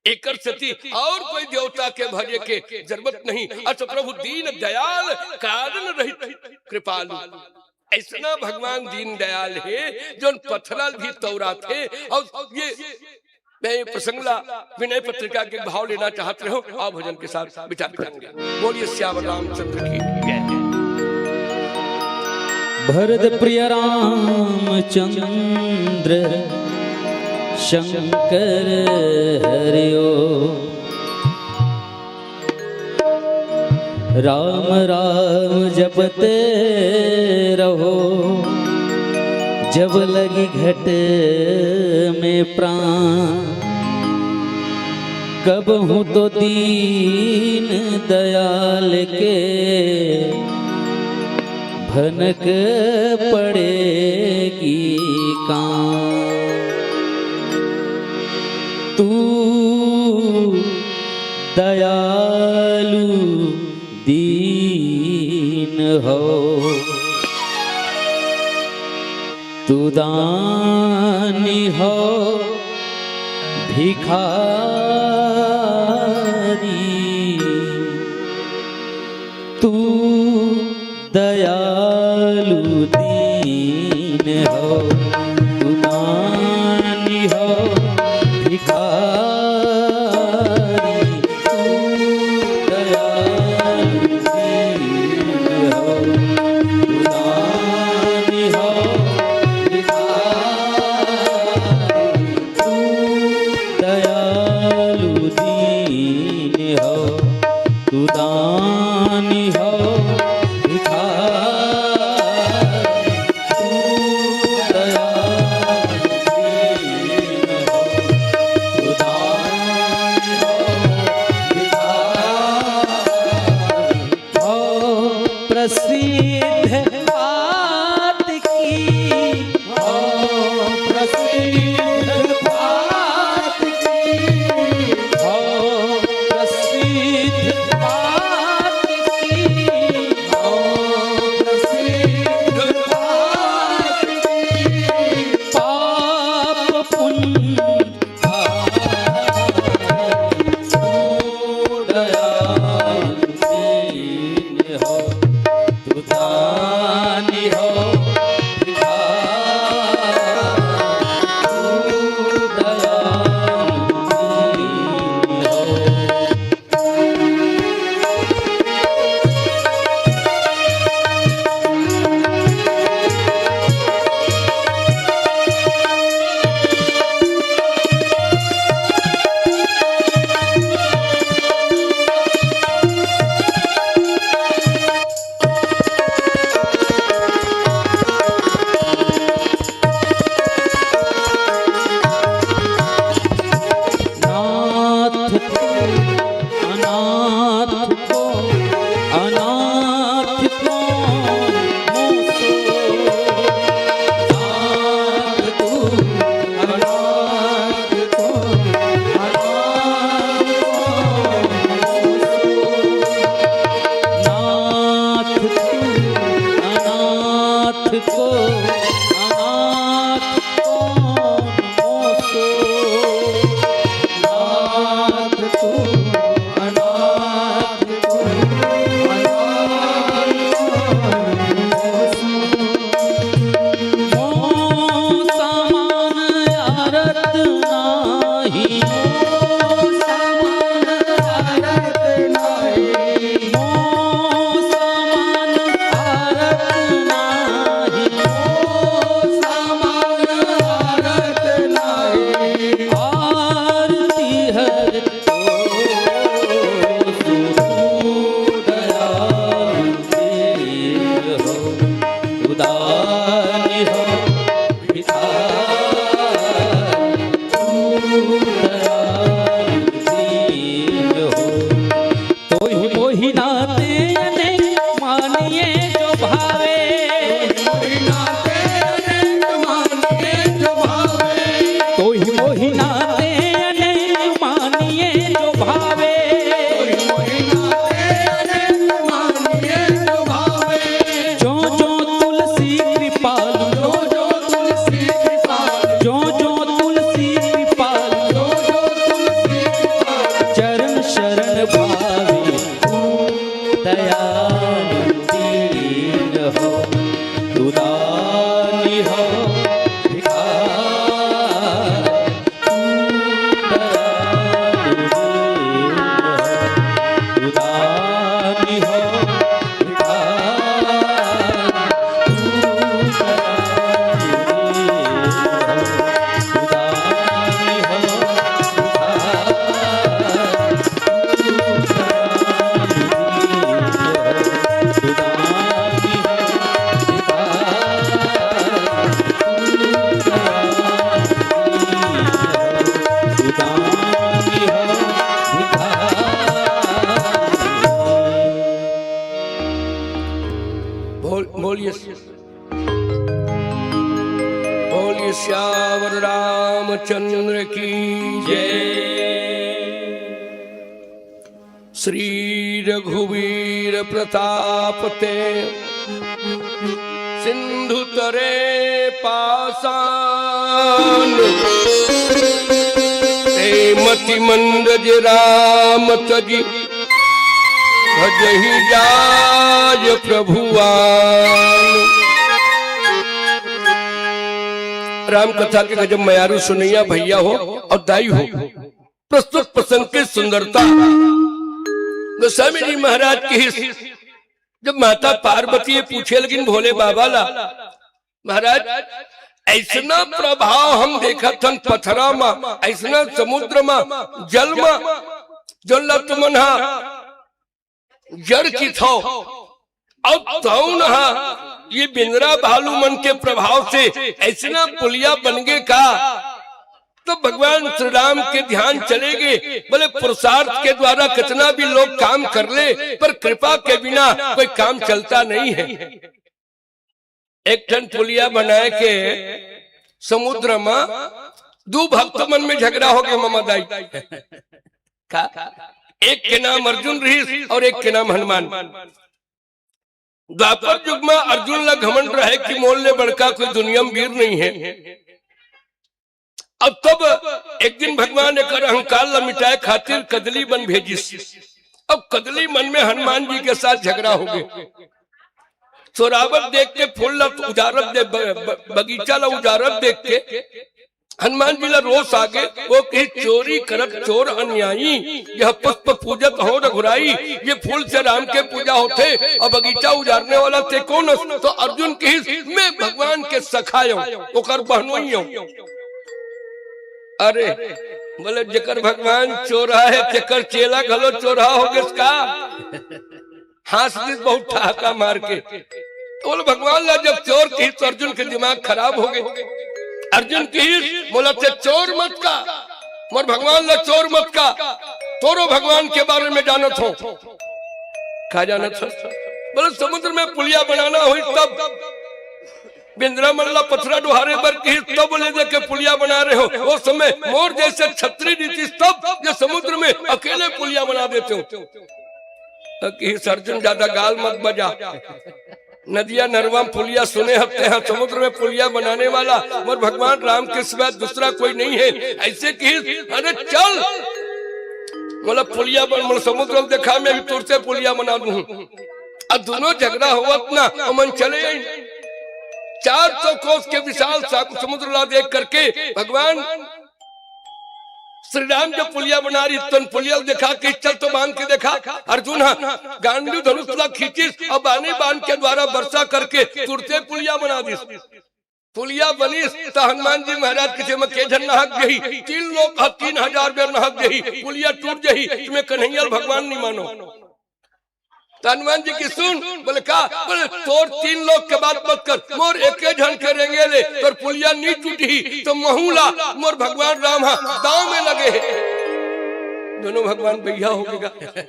Speaker 2: एकर सती और कोई देवता के भजे के जरूरत नहीं। अच्छा प्रभु दीन दयाल कारण रहित कृपालु, ऐसा भगवान दीन दयाल है जो पत्थर भी तोड़ा थे। और ये मैं प्रसंगला विनय पत्रिका के भाव लेना चाहते हो, आप भजन के साथ विचार करेंगे। बोलिए श्याम रामचंद्र की जय।
Speaker 3: भरत प्रिय रामचंद्र शंकर हरिओ, राम राम जपते रहो, जब लगी घट में प्राण, कब हूँ तो दीन दयाल के भनक पड़ेगी कान। तू दयालु दीन हो, तू दानी हो भिखारी, तू दयालु दीन हो, तू दानी हो भिखारी, दयालु अनाथ को नाथ को अनाथ मोसो नाथ को अनाथ को
Speaker 2: बोलिए श्यावर रामचंद्र की
Speaker 3: जय।
Speaker 2: श्री रघुवीर प्रताप ते सिंधु तरे पासान ते मति मंद राम तजी भजहि जाय प्रभुआन। राम कथा के गजब मयारू सुनैया भैया हो और दाई हो, प्रस्तुत प्रसंग की सुंदरता गोस्वामी जी महाराज की जब माता पार्वती पूछे लेकिन भोले बाबा ला महाराज ऐसना प्रभाव हम देखा थन पथरा मा, ऐसना समुद्र मा, जल मा, जल तुमन जड़ की थो अब तो नहा ये बिंद्रा भालू मन के प्रभाव से ऐसना पुलिया बन गए का। तो भगवान श्री राम के ध्यान चलेगे, बोले पुरुषार्थ के द्वारा कितना भी लोग काम कर ले पर कृपा के बिना कोई काम चलता नहीं है। एक टन पुलिया बनाए के समुद्र में दो भक्त मन में झगड़ा हो गया ममदाई का, एक के नाम अर्जुन रही और एक के नाम हनुमान। द्वापर युग में अर्जुन ला घमंड रहे कि मोल ले बड़का कोई दुनिया में वीर नहीं है। अब तब एक दिन भगवान ने कर अहंकार ला मिटाए खातिर कदली बन भेजिस। अब कदली मन में हनुमान जी के साथ झगड़ा हो गए। चोरावत देख के फूल ला उजारत दे बगीचा ला उजारत देख के हनुमान जी ला रोष आगे वो कही चोरी करत चोर अन्यायी यह पुष्प पूजत हो रघुराई। ये फूल से राम के पूजा होते और बगीचा उजारने वाला थे कौन? तो अर्जुन कही मैं भगवान के सखायो ओकर बहनोई हूं। अरे बोले जकर भगवान चोरा है तेकर चेला घलो चोरा हो गया हाथ से बहुत ठहाका मार के। तो बोले भगवान ला जब चोर कही तो अर्जुन के दिमाग खराब हो गए। अर्जुन की बोला थे चोर मत का, मोर भगवान ला चोर मत का, तोरो भगवान के बारे में जानत हो का जानत हो? बोले समुद्र में पुलिया बनाना हुई तब बिंद्रा मल्ला पथरा डुहारे पर की तब ले दे के पुलिया बना रहे हो। वो समय मोर जैसे छतरी नीति तब ये समुद्र में अकेले पुलिया बना देते हो कि सर्जन ज्यादा गाल मत बजा। नदिया नरवा पुलिया सुने हते हैं, समुद्र में पुलिया बनाने वाला और भगवान राम के सिवा दूसरा कोई नहीं है। ऐसे कि अरे चल बोला पुलिया बन, समुद्र देखा मैं भी तुरसे पुलिया बना दूं। अब दोनों झगड़ा हुआ ना मन चले 400 कोस के विशाल समुद्र ला देख करके भगवान श्री राम जो पुलिया बना रही तन पुलिया देखा कि चल तो बांध के देखा। अर्जुन गांडी धनुष ला खींची और बानी बांध के द्वारा वर्षा करके तुरते पुलिया बना दी। पुलिया बनी तो हनुमान जी महाराज किसी में केझन नहक गई, 3 लोग 3000 बेर नहक गई, पुलिया टूट गई। तुम्हें कन्हैया भगवान नहीं मानो तो हनुमान जी की सुन बोले का बोले तोर 3 लोग के बात मत कर, मोर एक झन करेंगे ले पर पुलिया नहीं टूटी तो महूला मोर भगवान राम दांव में लगे है। दोनों भगवान भैया हो गए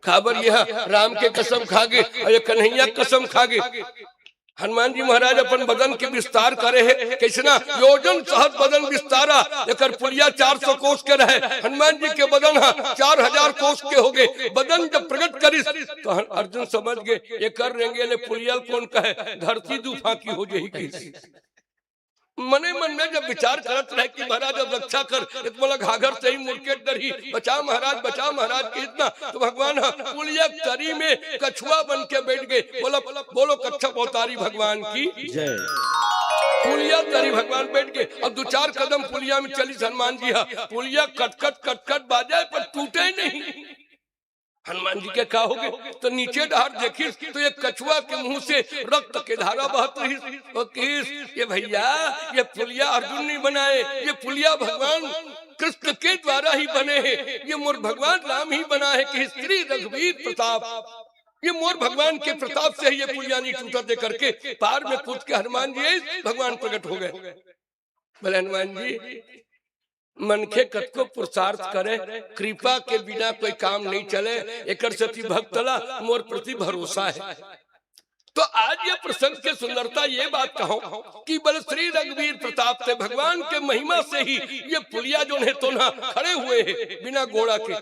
Speaker 2: खबर यह राम के कसम खा गए और ये कन्हैया कसम खा गए। हनुमान जी महाराज अपन बदन के विस्तार करे है, कैसना योजन सहत बदन विस्तारा लेकर पुलिया 400 कोस के रहे। हनुमान जी के बदन 4000 कोस के हो गए। बदन जब प्रकट करी तो अर्जुन समझ गए ये कर रेंगे ले पुलिया कौन कहे धरती दूफा की हो जाएगी। मने मन में जब विचार करत रहे कि महाराज अब रक्षा कर बोला घाघर से ही मुड़के डरी बचा महाराज के इतना तो भगवान पुलिया तरी में कछुआ बन के बैठ गए। बोलो कच्छप अवतारी भगवान की जय। पुलिया तरी भगवान बैठ गए और 2-4 कदम पुलिया में चली हनुमान जी पुलिया कटकट बाजाए पर टूटे नहीं। हनुमान जी के क्या हो गए तो नीचे डहार देखी तो ये कछुआ के मुंह से रक्त के धारा बहत रही। ये भैया ये पुलिया अर्जुन नहीं बनाए, ये पुलिया भगवान कृष्ण के द्वारा ही बने हैं। ये मोर भगवान राम ही बना है कि श्री रघुवीर प्रताप, ये मोर भगवान के प्रताप से ही ये पुलिया नहीं टूटा दे करके पार में कूद के हनुमान जी भगवान प्रकट हो गए। बोले हनुमान जी मनखे कतको पुरुषार्थ करे कृपा के बिना कोई काम नहीं चले, एक सती भक्तला मोर प्रति भरोसा है। तो आज ये प्रसंग के सुंदरता ये बात कहो कि बल श्री रघुवीर प्रताप से भगवान के महिमा से ही ये पुलिया जो है तो ना खड़े हुए हैं बिना घोड़ा के।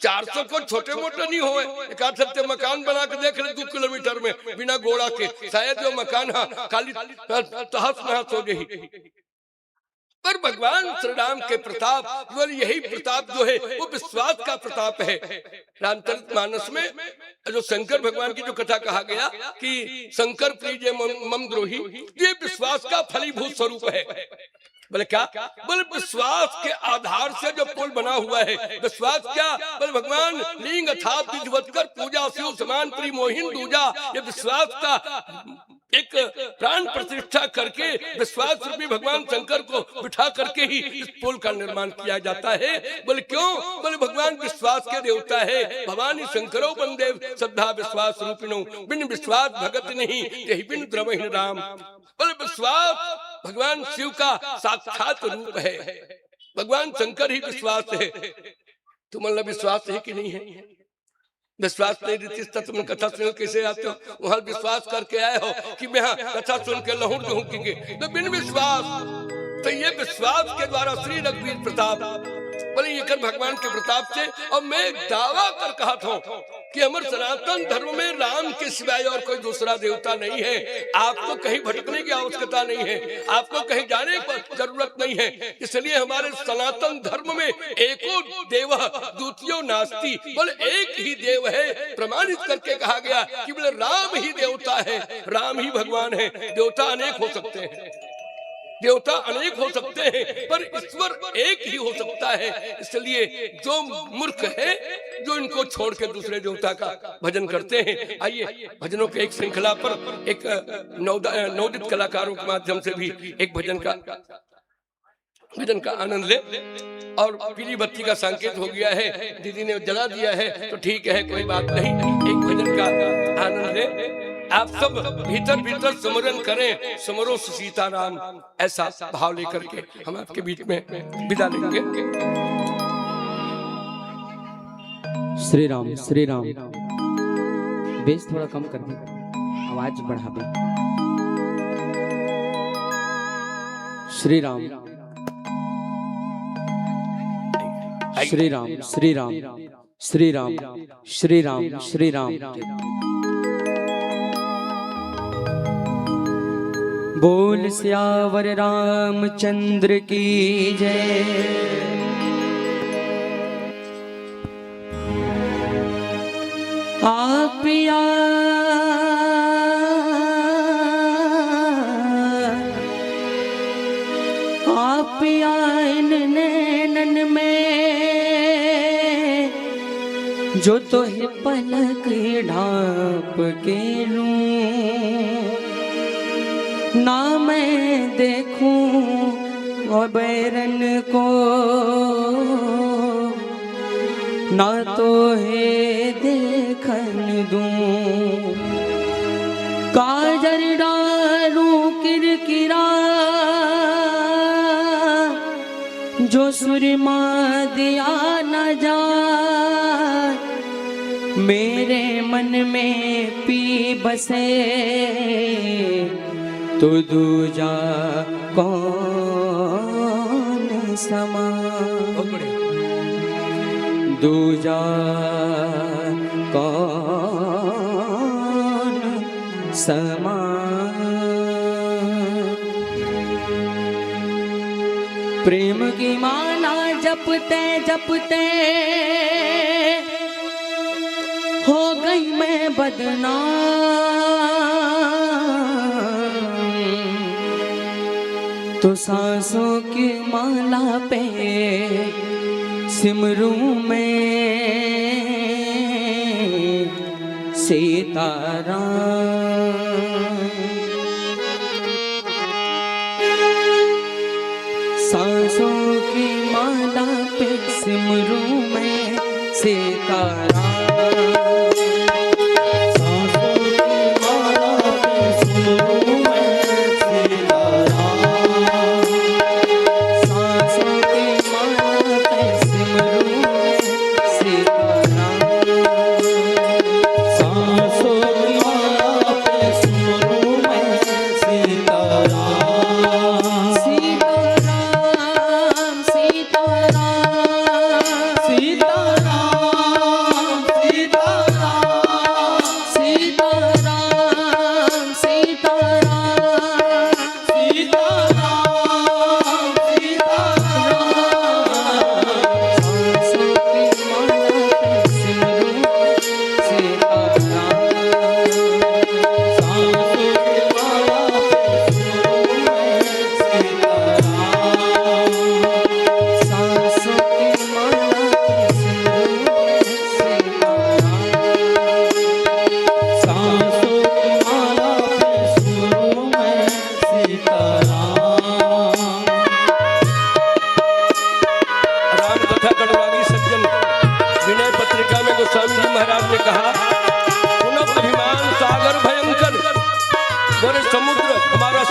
Speaker 2: 400 को छोटे मोटे नहीं हुए, एक आध सप्ते मकान बना के देख रहे 2 किलोमीटर में बिना घोड़ा के, शायद जो मकान खाली तहस नहस हो गई। पर भगवान श्री राम के प्रताप यही प्रताप जो है वो विश्वास का प्रताप है। रामचरितमानस में जो शंकर भगवान की जो कथा कहा गया कि शंकर प्रिय मम द्रोही, ये विश्वास का फलीभूत स्वरूप है। बोले क्या बोले विश्वास के आधार से जो पुल बना हुआ है। विश्वास क्या बोले भगवान लिंग था विजवतकर पूजा शिव समान प्रिय मोहिन दूजा। ये विश्वास का एक प्राण प्रतिष्ठा करके विश्वास रूपी भगवान शंकर को बिठा करके ही इस पुल का निर्माण किया जाता है। बोले क्यों बोले भगवान विश्वास के देवता है। भवानी शंकरो बंदेव श्रद्धा विश्वास रूपिणो, बिन विश्वास भगत नहीं यही बिन द्रवहीन राम। बोले विश्वास भगवान शिव का साक्षात रूप है, भगवान शंकर ही विश्वास है। तुम्हारा विश्वास है कि नहीं है? विश्वास नहीं रीति तत्व में कथा सुन कैसे आते हो? वहां विश्वास करके आए हो कि मैं कथा सुन के लहूर दूंगी तो बिन विश्वास। तो ये विश्वास के द्वारा श्री रघुवीर प्रताप बोले ये कर भगवान के प्रताप से। और मैं दावा कर कहा था कि हमारे सनातन धर्म में राम के सिवाय और कोई दूसरा देवता नहीं है। आपको कहीं भटकने की आवश्यकता नहीं है, आपको कहीं जाने की जरूरत नहीं है। इसलिए हमारे सनातन धर्म में एको देव द्वितीयो नास्ति, बोले एक ही देव है। प्रमाणित करके कहा गया कि बोले राम ही देवता है, राम ही भगवान है। देवता अनेक हो सकते हैं, देवता अनेक हो सकते हैं पर ईश्वर एक ही हो सकता है। इसलिए जो मूर्ख है जो इनको छोड़ के दूसरे देवता का भजन करते हैं। आइए भजनों के एक श्रृंखला पर एक नवोदित कलाकारों के माध्यम से भी एक भजन का आनंद ले। और पीली बत्ती का संकेत हो गया है, दीदी ने जला दिया है तो ठीक है कोई बात नहीं। एक भजन का आनंद ले। आप सब भीतर भीतर स्मरण करें समरो सीताराम, ऐसा भाव लेकर के हम आपके बीच में विदा लेंगे।
Speaker 3: श्री राम बेस थोड़ा कम कर दे, आवाज बढ़ा दे। श्री राम श्री राम श्री राम श्री राम श्री राम श्री राम। बोल सियावर रामचंद्र की जय। आप नैनन में जो तो है पलक ढाप के लूं, ना मैं देखूं और बैरन को, ना तो है देखन दूं। काजर डालूं किरकिरा जो सुरमा दिया न जा, मेरे मन में पी बसे तो दूजा कौन समा। दूजा कौन समा। प्रेम की माला जपते जपते हो गई मैं बदनाम, तो सांसों की माला पे सिमरूं मैं सीताराम। सांसों की माला पे सिमरूं मैं सीताराम।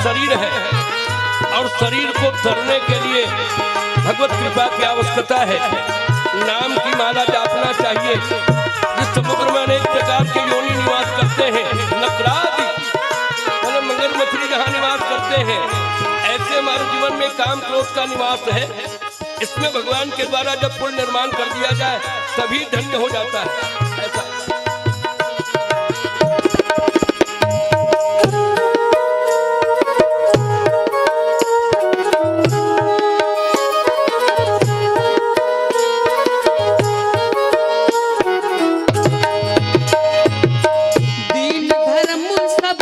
Speaker 2: शरीर है और शरीर को धरने के लिए भगवत कृपा की आवश्यकता है। नाम की माला जापना चाहिए। जिस समुद्र में अनेक प्रकार के योनि निवास करते हैं, नकरादि मतलब मगर मछली जहाँ निवास करते हैं, ऐसे हमारे जीवन में काम क्रोध का निवास है। इसमें भगवान के द्वारा जब पुण्य निर्माण कर दिया जाए तभी धन्य हो जाता है। ऐसा
Speaker 3: दीन धर्म सब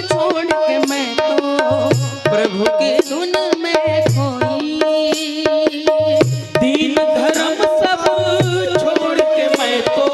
Speaker 3: छोड़ के मैं तो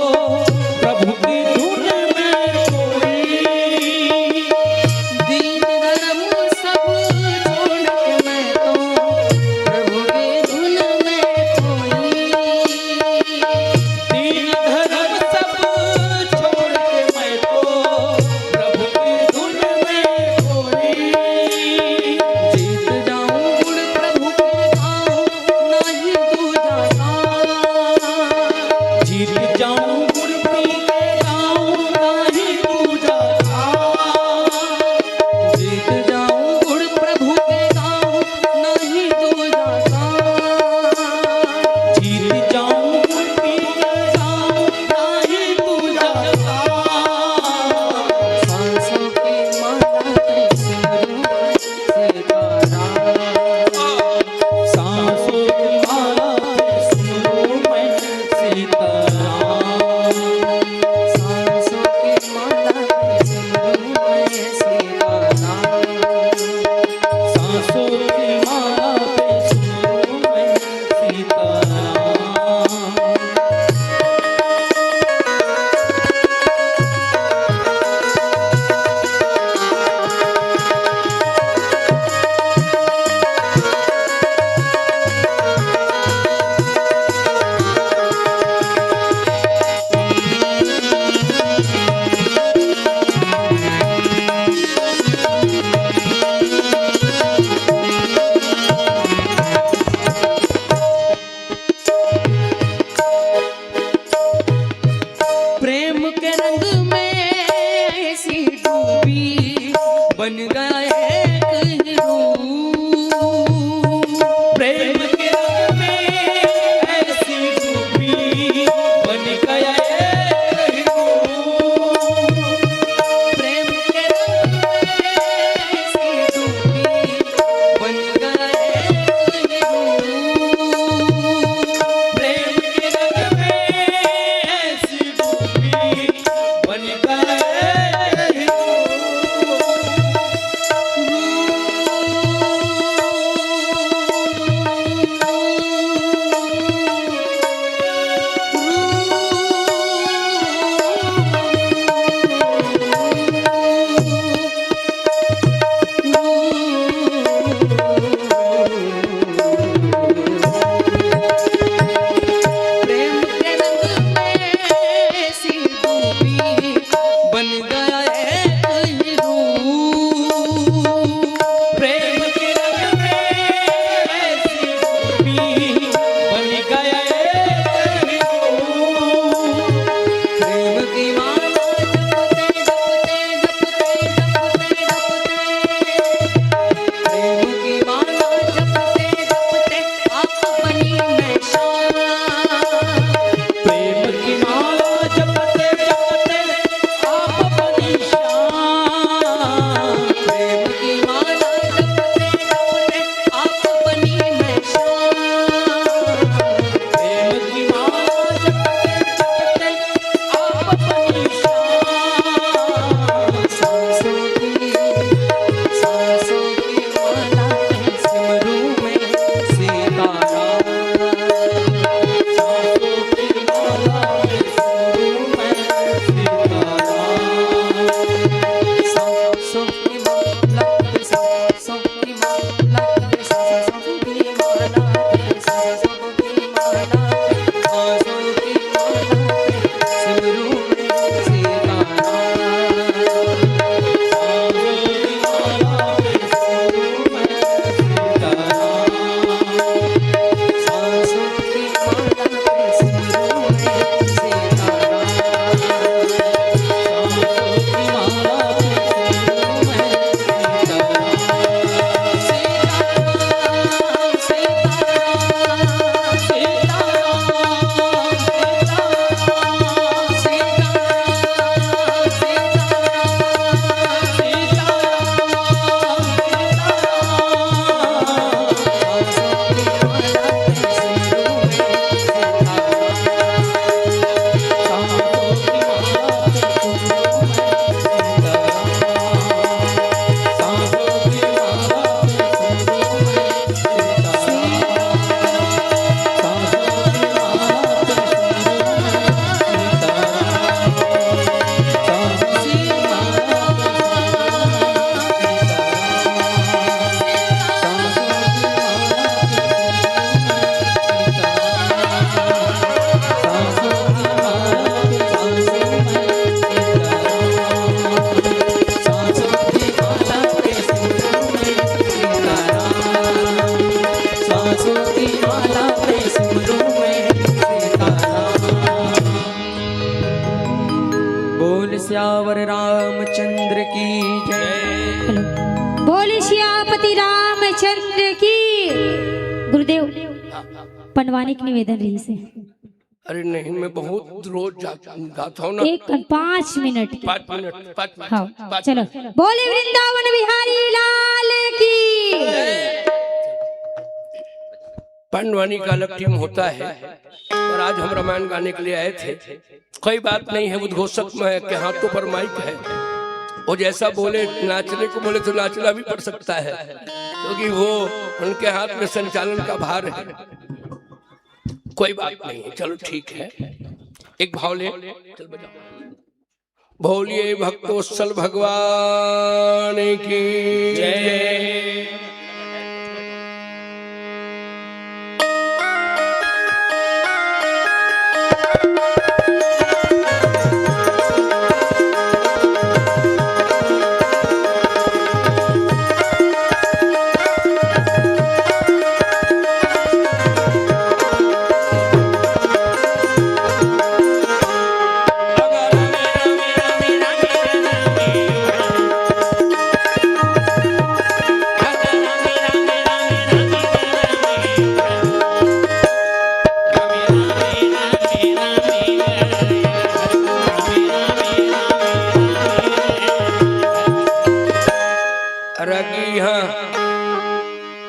Speaker 4: सियावर रामचंद्र की जय।
Speaker 1: बोले सियापति रामचंद्र की। गुरुदेव पनवाने की निवेदन रही से।
Speaker 2: अरे नहीं, मैं बहुत रोज गाता हूँ ना।
Speaker 1: 5 मिनट।
Speaker 2: 5 मिनट।
Speaker 1: हाँ चलो। बोले वृंदावन बिहारी लाल की।
Speaker 2: पंडवानी का अलग टीम होता है और आज हम रामायण गाने के लिए आए थे। कोई बात नहीं है, उद्घोषक में के हाथों पर माइक है, वो जैसा बोले नाचने को बोले तो नाचना भी पड़ सकता है, क्योंकि वो उनके हाथ में संचालन का भार है। कोई बात नहीं है, चलो ठीक है। एक भाव ले, चल बजाओ। बोलिए भक्तोत्सल भगवान की जय।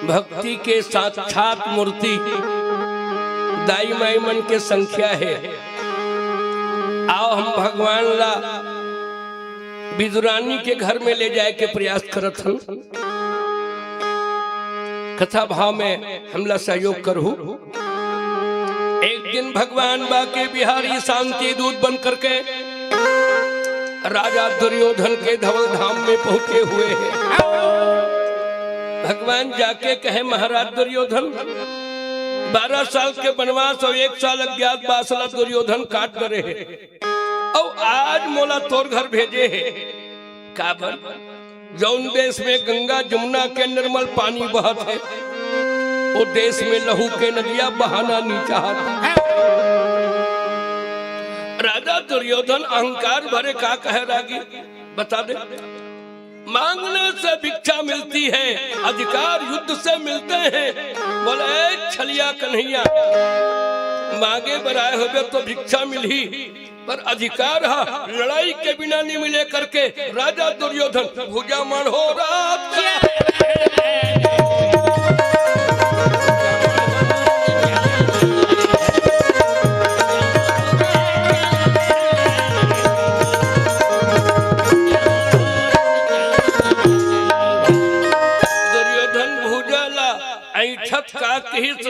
Speaker 2: भक्ति के साक्षात मूर्ति दाई माई मन के संख्या है। आओ हम भगवान ला विदुरानी के घर में ले जाए के प्रयास करत हन। कथा भाव में हमला सहयोग करहु। एक दिन भगवान बाके बिहारी शांति दूत बन करके राजा दुर्योधन के धवल धाम में पहुंचे हुए हैं। भगवान जाके कहे, महाराज दुर्योधन 12 साल के वनवास और 1 साल अज्ञातवास दुर्योधन काट करे है और आज मोला तोर घर भेजे है। काबर जौन देश में गंगा जमुना के निर्मल पानी बहत है, वो देश में लहू के नदिया बहाना नहीं चाहता। राजा दुर्योधन अहंकार भरे का कह रागी बता दे। मांगने से भिक्षा मिलती है, अधिकार युद्ध से मिलते हैं। बोले छलिया कन्हैया, मांगे बराए होगे तो भिक्षा मिली, पर अधिकार लड़ाई के बिना नहीं मिले करके राजा दुर्योधन भुजा मन हो रहा। का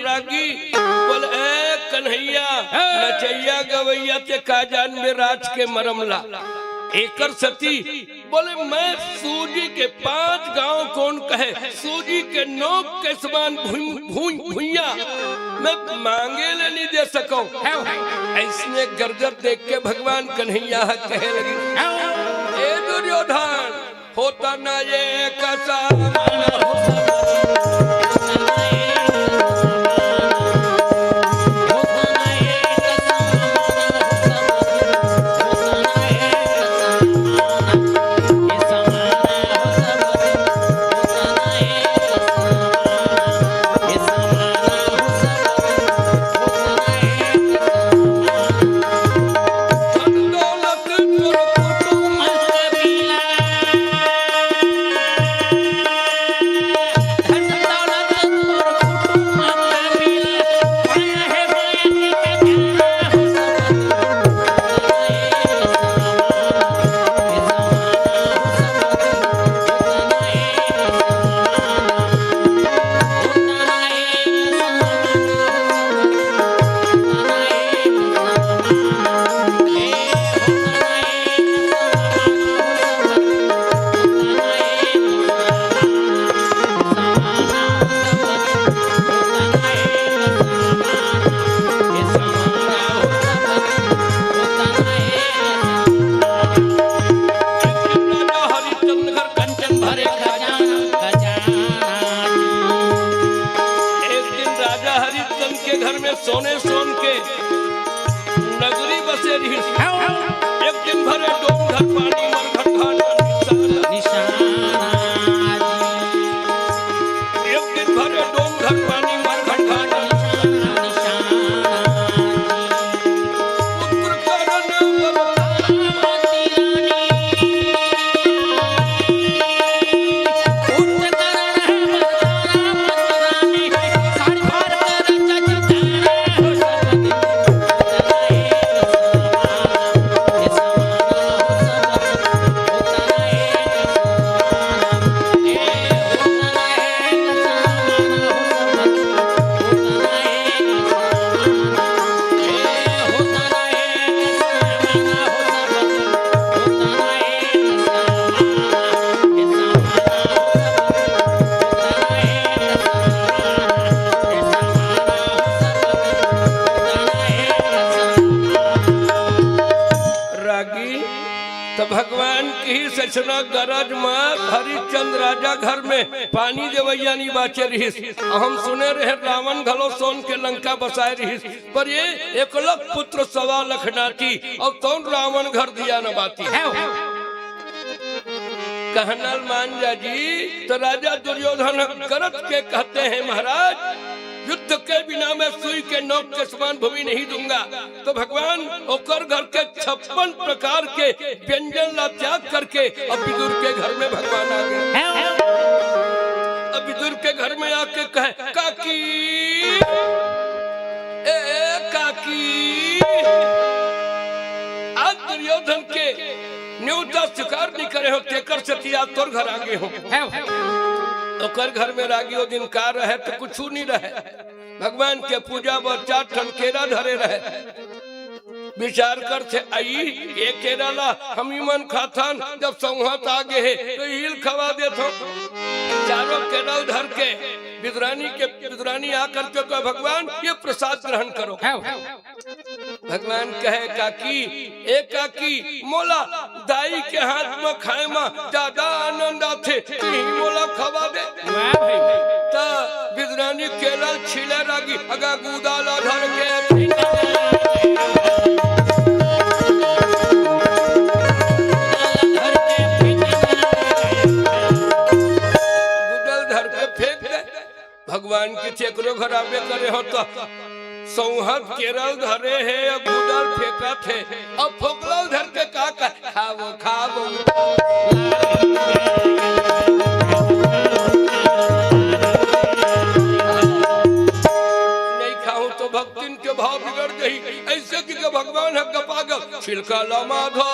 Speaker 2: रागी बोल ए कन्हैया नचैया गवैया ते काजान में राज के मरमला एकर सती। बोले मैं सूजी के 5 गांव कौन कहे, सूजी के नोक के समान भूइया मैं मांगे ले नहीं दे सकूं। ऐसने गर्जर देख के भगवान कन्हैया कहे लगी, ए दुर्योधन होता ना ये कसा। सोने सोन के नगरी बसे रही। एक दिन भरे डोम घर पानी कैसना गरज मत हरिश्चंद्र राजा घर में पानी देवैया नहीं बाचे रहिस। हम सुने रहे रावण घलो सोन के लंका बसाए रहिस, पर ये 1 लाख पुत्र 1.25 लाख नाती और कौन रावण घर दिया न बाती कहनल मान जा जी। तो राजा दुर्योधन गरज के कहते हैं महाराज युद्ध के बिना मैं सुई के नोक के समान भूमि नहीं दूंगा। तो भगवान ओकर घर के 56 प्रकार के व्यंजन ला त्याग करके अब विदुर के घर में भगवान आ गए। अब विदुर के घर में आके कहे काकी ए काकी आज दुर्योधन के न्योता स्वीकार नहीं करे हो तेकर सतिया तोर घर आगे हो। ओकर घर में रागी ओ दिन का रहे तो कुछ नहीं रहे। भगवान के पूजा बर 4 ठन केरा धरे रहे। विचार कर थे आई एक केरा ला हम मन खाथन जब संहत आगे है तो हिल खवा दे थो। चारों केरा धर के विदुरानी आकर के तो भगवान ये प्रसाद ग्रहण करो। भगवान कहे काकी ए काकी मोला दाई के हाथ में खाए में ज्यादा आनंद आथे तू मोला खवा दे। तो विदुरानी केला छिले रागी अगा गुदाला धर के भगवान के चेकरो खराबे करे हो तो सौहत केरल धरे है अब गुदल फेंका थे अब फोकला धर के का खावो खावो नहीं खाऊं तो भक्तिन के भाव बिगड़ गई। ऐसे कि भगवान है पागल छिलका लमा धो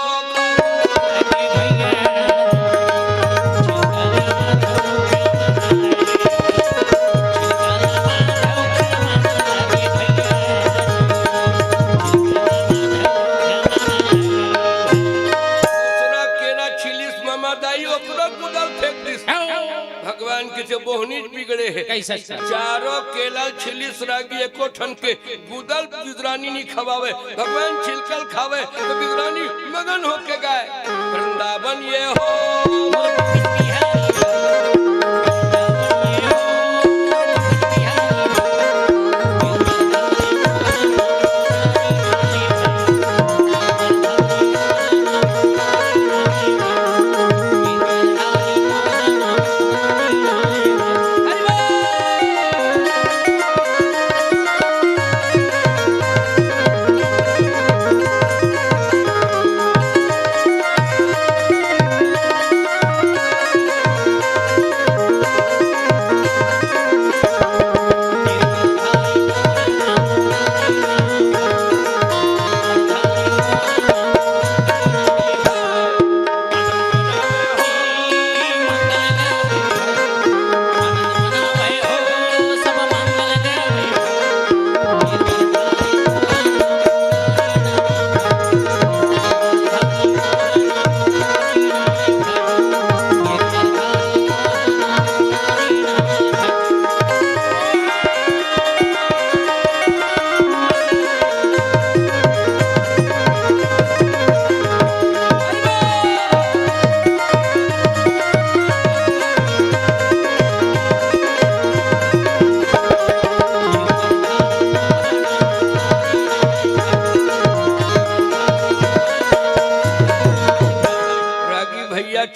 Speaker 2: भगवान के जो बोहनी बिगड़े है
Speaker 3: कैसा
Speaker 2: चारों केला छिलिस रागी एको ठन के गुदल विदुरानी नहीं खवावे भगवान छिलकल खावे तो विदुरानी मगन होके गाए वृंदावन ये हो।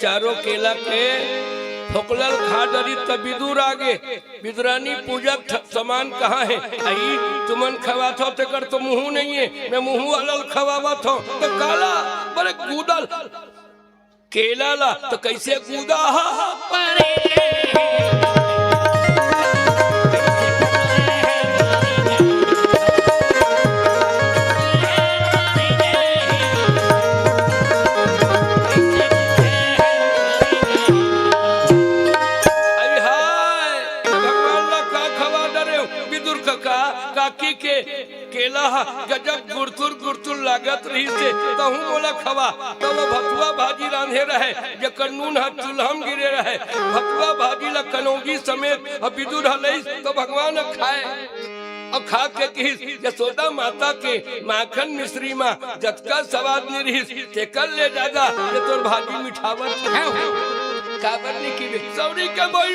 Speaker 2: चारों केला के फोकलल खा डरी तब विदुर आगे विदुरानी पूजक समान कहाँ है आई तुमन खवा थो ते कर तो मुंह नहीं है मैं मुंह अलल खवावा थो तो काला बड़े गुदल केला ला तो कैसे गुदा परे काकी के केला गजब गुड़तुर गुड़तुर लागत रही से कहूँ बोला खवा तो वो भतुआ भाजी रांधे रहे जो कन्नून चूल्हम गिरे रहे भतुआ भाजी ला कनौजी समेत विदुर हलई तो भगवान खाए और खा के कही यशोदा माता के माखन मिश्री माँ जतका सवाद निरहिस ते कर ले दादा ये तोर भाजी मिठावत है काबर ने की सौरी के बोल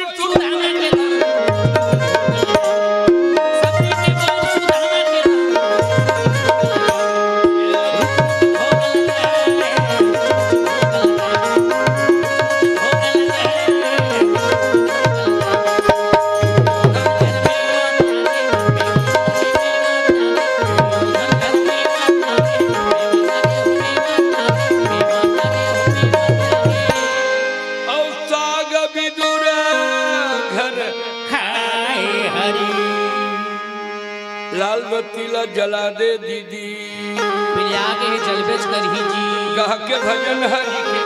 Speaker 2: लाल बत्तीला जला दे दीदी
Speaker 3: पिया के जलबेच कर ही जी
Speaker 2: कह के भजन हरि के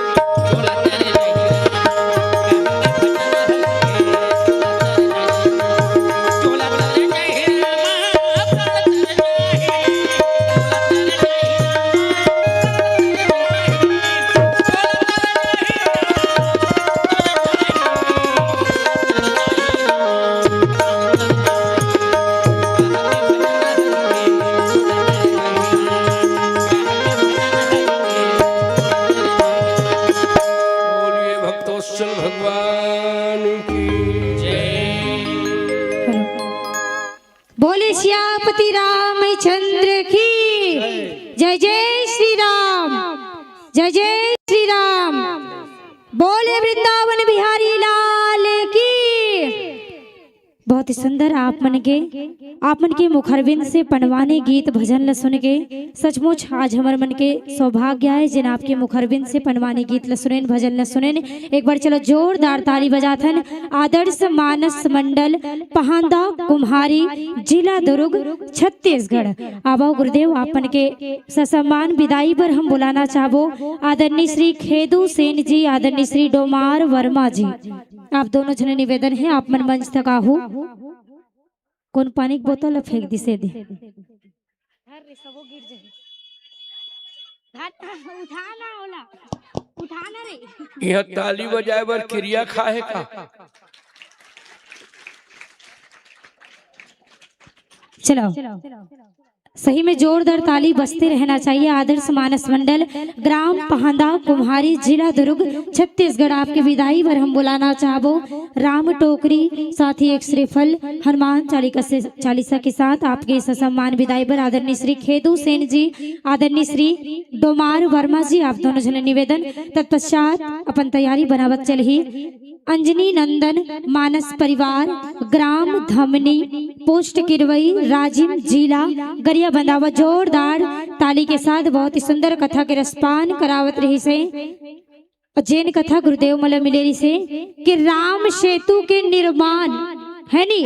Speaker 2: भगवान की
Speaker 1: बोले श्यामपति रामचंद्र की जय जय श्री राम, जय जय श्री राम। बोले वृंदावन बिहारी लाल की। बहुत ही सुंदर आप मन के मुखरबिंद से पनवाने गीत भजन ल सुन के सचमुच आज हमारे मन के सौभाग्य है जिन आपके मुखरबिंद से पनवाने गीत ल सुनेन भजन ल सुनेन। एक बार चलो जोरदार ताली बजाथन। आदर्श मानस मंडल पहांदा कुम्हारी जिला दुर्ग छत्तीसगढ़। आबा गुरुदेव आपन के ससम्मान विदाई पर हम बुलाना चाहबो आदरणीय श्री खेदू सेन जी, आदरणीय श्री डोमार वर्मा जी। आप दोनों जने निवेदन है आप मन मंच तक आहू। कौन पानी की बोतल फेंक दी से दे उठाना रे।
Speaker 2: यह ताली बजाए बर क्रिया खाए का
Speaker 1: चलो सही में जोरदार ताली बजते रहना चाहिए। आदर्श मानस मंडल ग्राम पहांदा कुम्हारी जिला दुर्ग छत्तीसगढ़ आपकी विदाई पर हम बुलाना चाहबो राम टोकरी साथ ही एक श्रीफल हनुमान चालीसा के साथ आपके इस सम्मान विदाई पर आदरणीय श्री खेदू सेन जी, आदरणीय श्री डोमार वर्मा जी आप दोनों जन निवेदन। तत्पश्चात अपन तैयारी बनावत चल ही अंजनी नंदन मानस परिवार ग्राम धमनी पोस्ट किरवई राजिम जिला गरिया बंदावा जोरदार ताली के साथ बहुत ही सुंदर कथा के रसपान करावत रही से। जैन कथा गुरुदेव मल मिलेरी से कि राम सेतु के निर्माण है नी,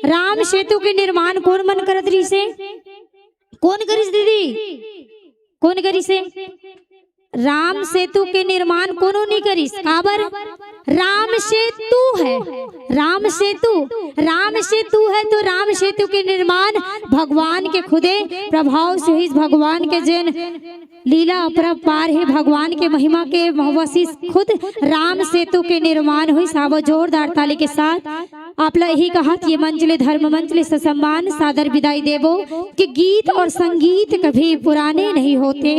Speaker 1: राम सेतु के निर्माण कौन मन करत रही से? कौन करिस दीदी? कौन करी से? राम सेतु के निर्माण कोनो नहीं करिस। काबर? राम सेतु है, राम सेतु, राम सेतु है तो राम सेतु के निर्माण भगवान के खुदे प्रभाव से ही भगवान के जैन लीला अपरंपार है, भगवान के महिमा के महवसी खुद राम सेतु के निर्माण हुई। सावो जोरदार ताली के साथ आप यही कहा ये मंचले धर्म मंचले ससम्मान सादर विदाई देवो कि गीत और संगीत कभी पुराने नहीं होते,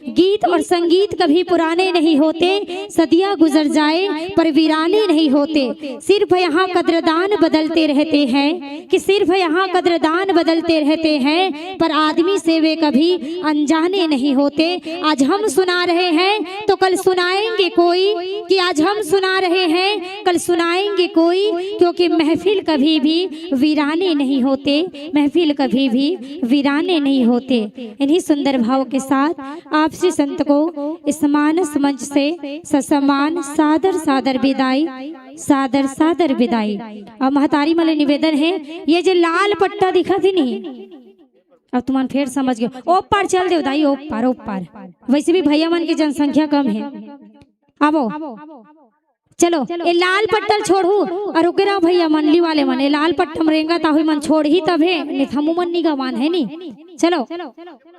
Speaker 1: गीत और संगीत कभी पुराने नहीं होते, सदियां गुजर जाए पर वीराने नहीं होते। सिर्फ यहाँ कद्रदान बदलते रहते हैं कि सिर्फ यहाँ कद्रदान बदलते रहते हैं पर आदमी से वे कभी अनजाने नहीं होते। आज हम सुना रहे हैं तो कल सुनाएंगे कोई, कि आज हम सुना रहे हैं कल सुनाएंगे कोई, क्योंकि महफिल कभी भी वीराने नहीं होते, महफिल कभी भी वीराने नहीं होते। इन्हीं सुंदर भाव के साथ आप श्री संत को इस मानस मंच से ससम्मान सादर सादर विदाई, सादर सादर विदाई। और महतारी मले निवेदन है ये जो लाल पट्टा दिखा थी नहीं, अब तुम फिर समझ गए, ओ पार चल दे दाई, ओ पार ओ पार। वैसे भी भैया मन की जनसंख्या कम है, आवो चलो ये लाल पट्टल छोड़ू और रुके रहो भैया मनली वाले मन, ये लाल पट्टम रेंगा ताहु मन छोड़ ही तब है निथमु मन निगमान है नी। चलो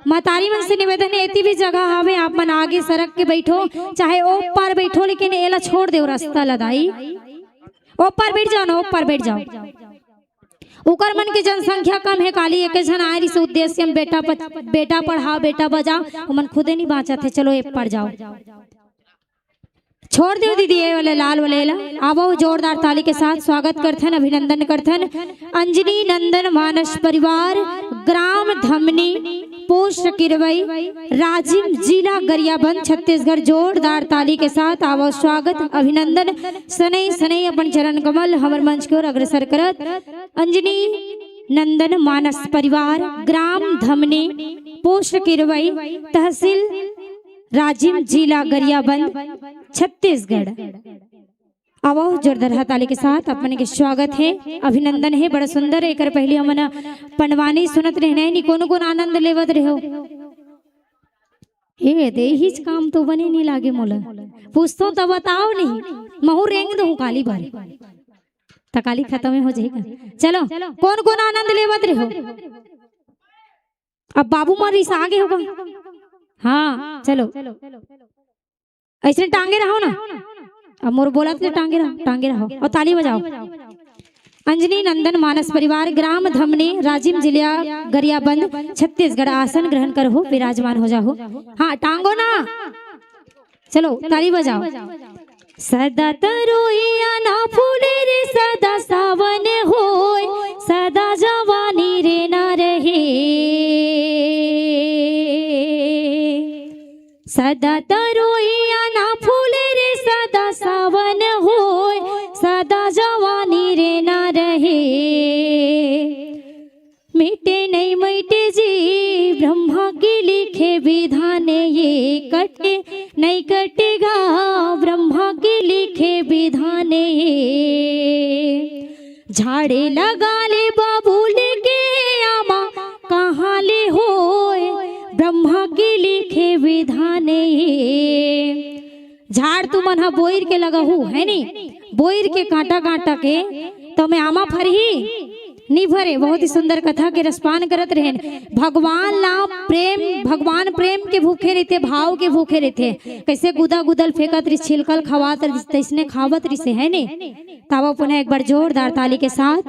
Speaker 1: महतारी मन से निवेदन है ऐसी भी जगह हवे आप मन आगे सरक के बैठो, चाहे ओ पार बैठो लेकिन एला छोड़ दो रास्ता लदाई, ओ पार बैठ जाओ ना, ओ पार बैठ जाओ। ओकर मन के जनसंख्या कम है, काली एक जन आए से उद्देश्य हम बेटा पढ़ाओ बेटा बजाओ, वो मन खुदे नहीं बाँचत है, चलो एक पढ़ जाओ। छोड़ दो दीदी ये वाले लाल वाले ला। आवो जोरदार ताली के साथ स्वागत करथन, अभिनंदन करथन। अंजनी नंदन मानस परिवार, ग्राम धमनी, पोस्ट किरवई, राजिम, जिला गरियाबंद, छत्तीसगढ़। जोरदार ताली के साथ आवो स्वागत अभिनंदन। सनई सनई अपन चरण कमल हमर मंच की ओर अग्रसर करत। अंजनी नंदन मानस परिवार, ग्राम धमनी, पोस्ट किरवई, तहसील राजिम, जिला गरियाबंद, छत्तीसगढ़। आवो जोरदार ताली के साथ अपने के स्वागत है, अभिनंदन है। बड़ा सुंदर एक पहले हमन पनवानी सुनत रहने नी कोनो कोन आनंद लेवत रहो। हे दे हिच काम तो बने नहीं लागे मोला, पूछतो तब बताओ नहीं महू रेंग दो काली बार तकाली खत्म हो जाएगा। चलो कौन कौन आनंद लेवत रहो। अब बाबू मारिस आगे होगा। हाँ चलो ऐसे टांगे रहो ना, अब मोर बोला तो टांगे रहो और ताली बजाओ। अंजनी नंदन मानस परिवार, ग्राम धमनी, राजिम, जिला गरियाबंद, छत्तीसगढ़। आसन ग्रहण करो, विराजमान हो जाओ। हाँ टांगो ना, चलो ताली बजाओ। सदा तरोइया ना फूले रे, सदा सावन होय, सदा जवानी रे ना रहे। सदा तरोइया ना फूले रे, सदा सावन होय, सदा जवानी रे ना रहे। मिटे नहीं मिटे जी ब्रह्मा के लिखे विधान, ये कटे नहीं कटेगा ब्रह्मा के लिखे विधान। ये झाड़े लगा ले बाबूल के आमा, कहाँ ले होए ब्रह्मा के लिखे विधान। ये झाड़ तू मन हा बोइर के लगा हूँ है नी, बोइर के कांटा कांटा के तो मैं आमा फरही नहीं भरे। बहुत ही सुंदर कथा के रसपान करत रहे। भगवान ला प्रेम, भगवान प्रेम के भूखे रहते, भाव के भूखे रहते। कैसे गुदा गुदल फेंकत रही, छिलकल खवात रही, तैसने खावत रही से है ने। तावा पुनः एक बार जोरदार ताली के साथ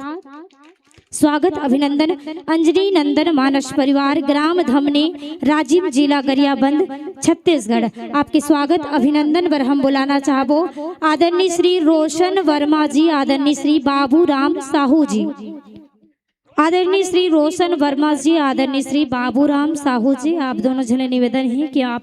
Speaker 1: स्वागत अभिनंदन। अंजनी नंदन मानस परिवार, ग्राम धमनी, राजिम, जिला गरियाबंद, छत्तीसगढ़। आपके स्वागत अभिनंदन पर हम बुलाना चाहबो आदरणीय श्री रोशन वर्मा जी, आदरणीय श्री बाबू राम साहू जी, आदरणीय श्री रोशन वर्मा जी, आदरणीय श्री बाबू राम साहू जी। आप दोनों जने निवेदन है कि आप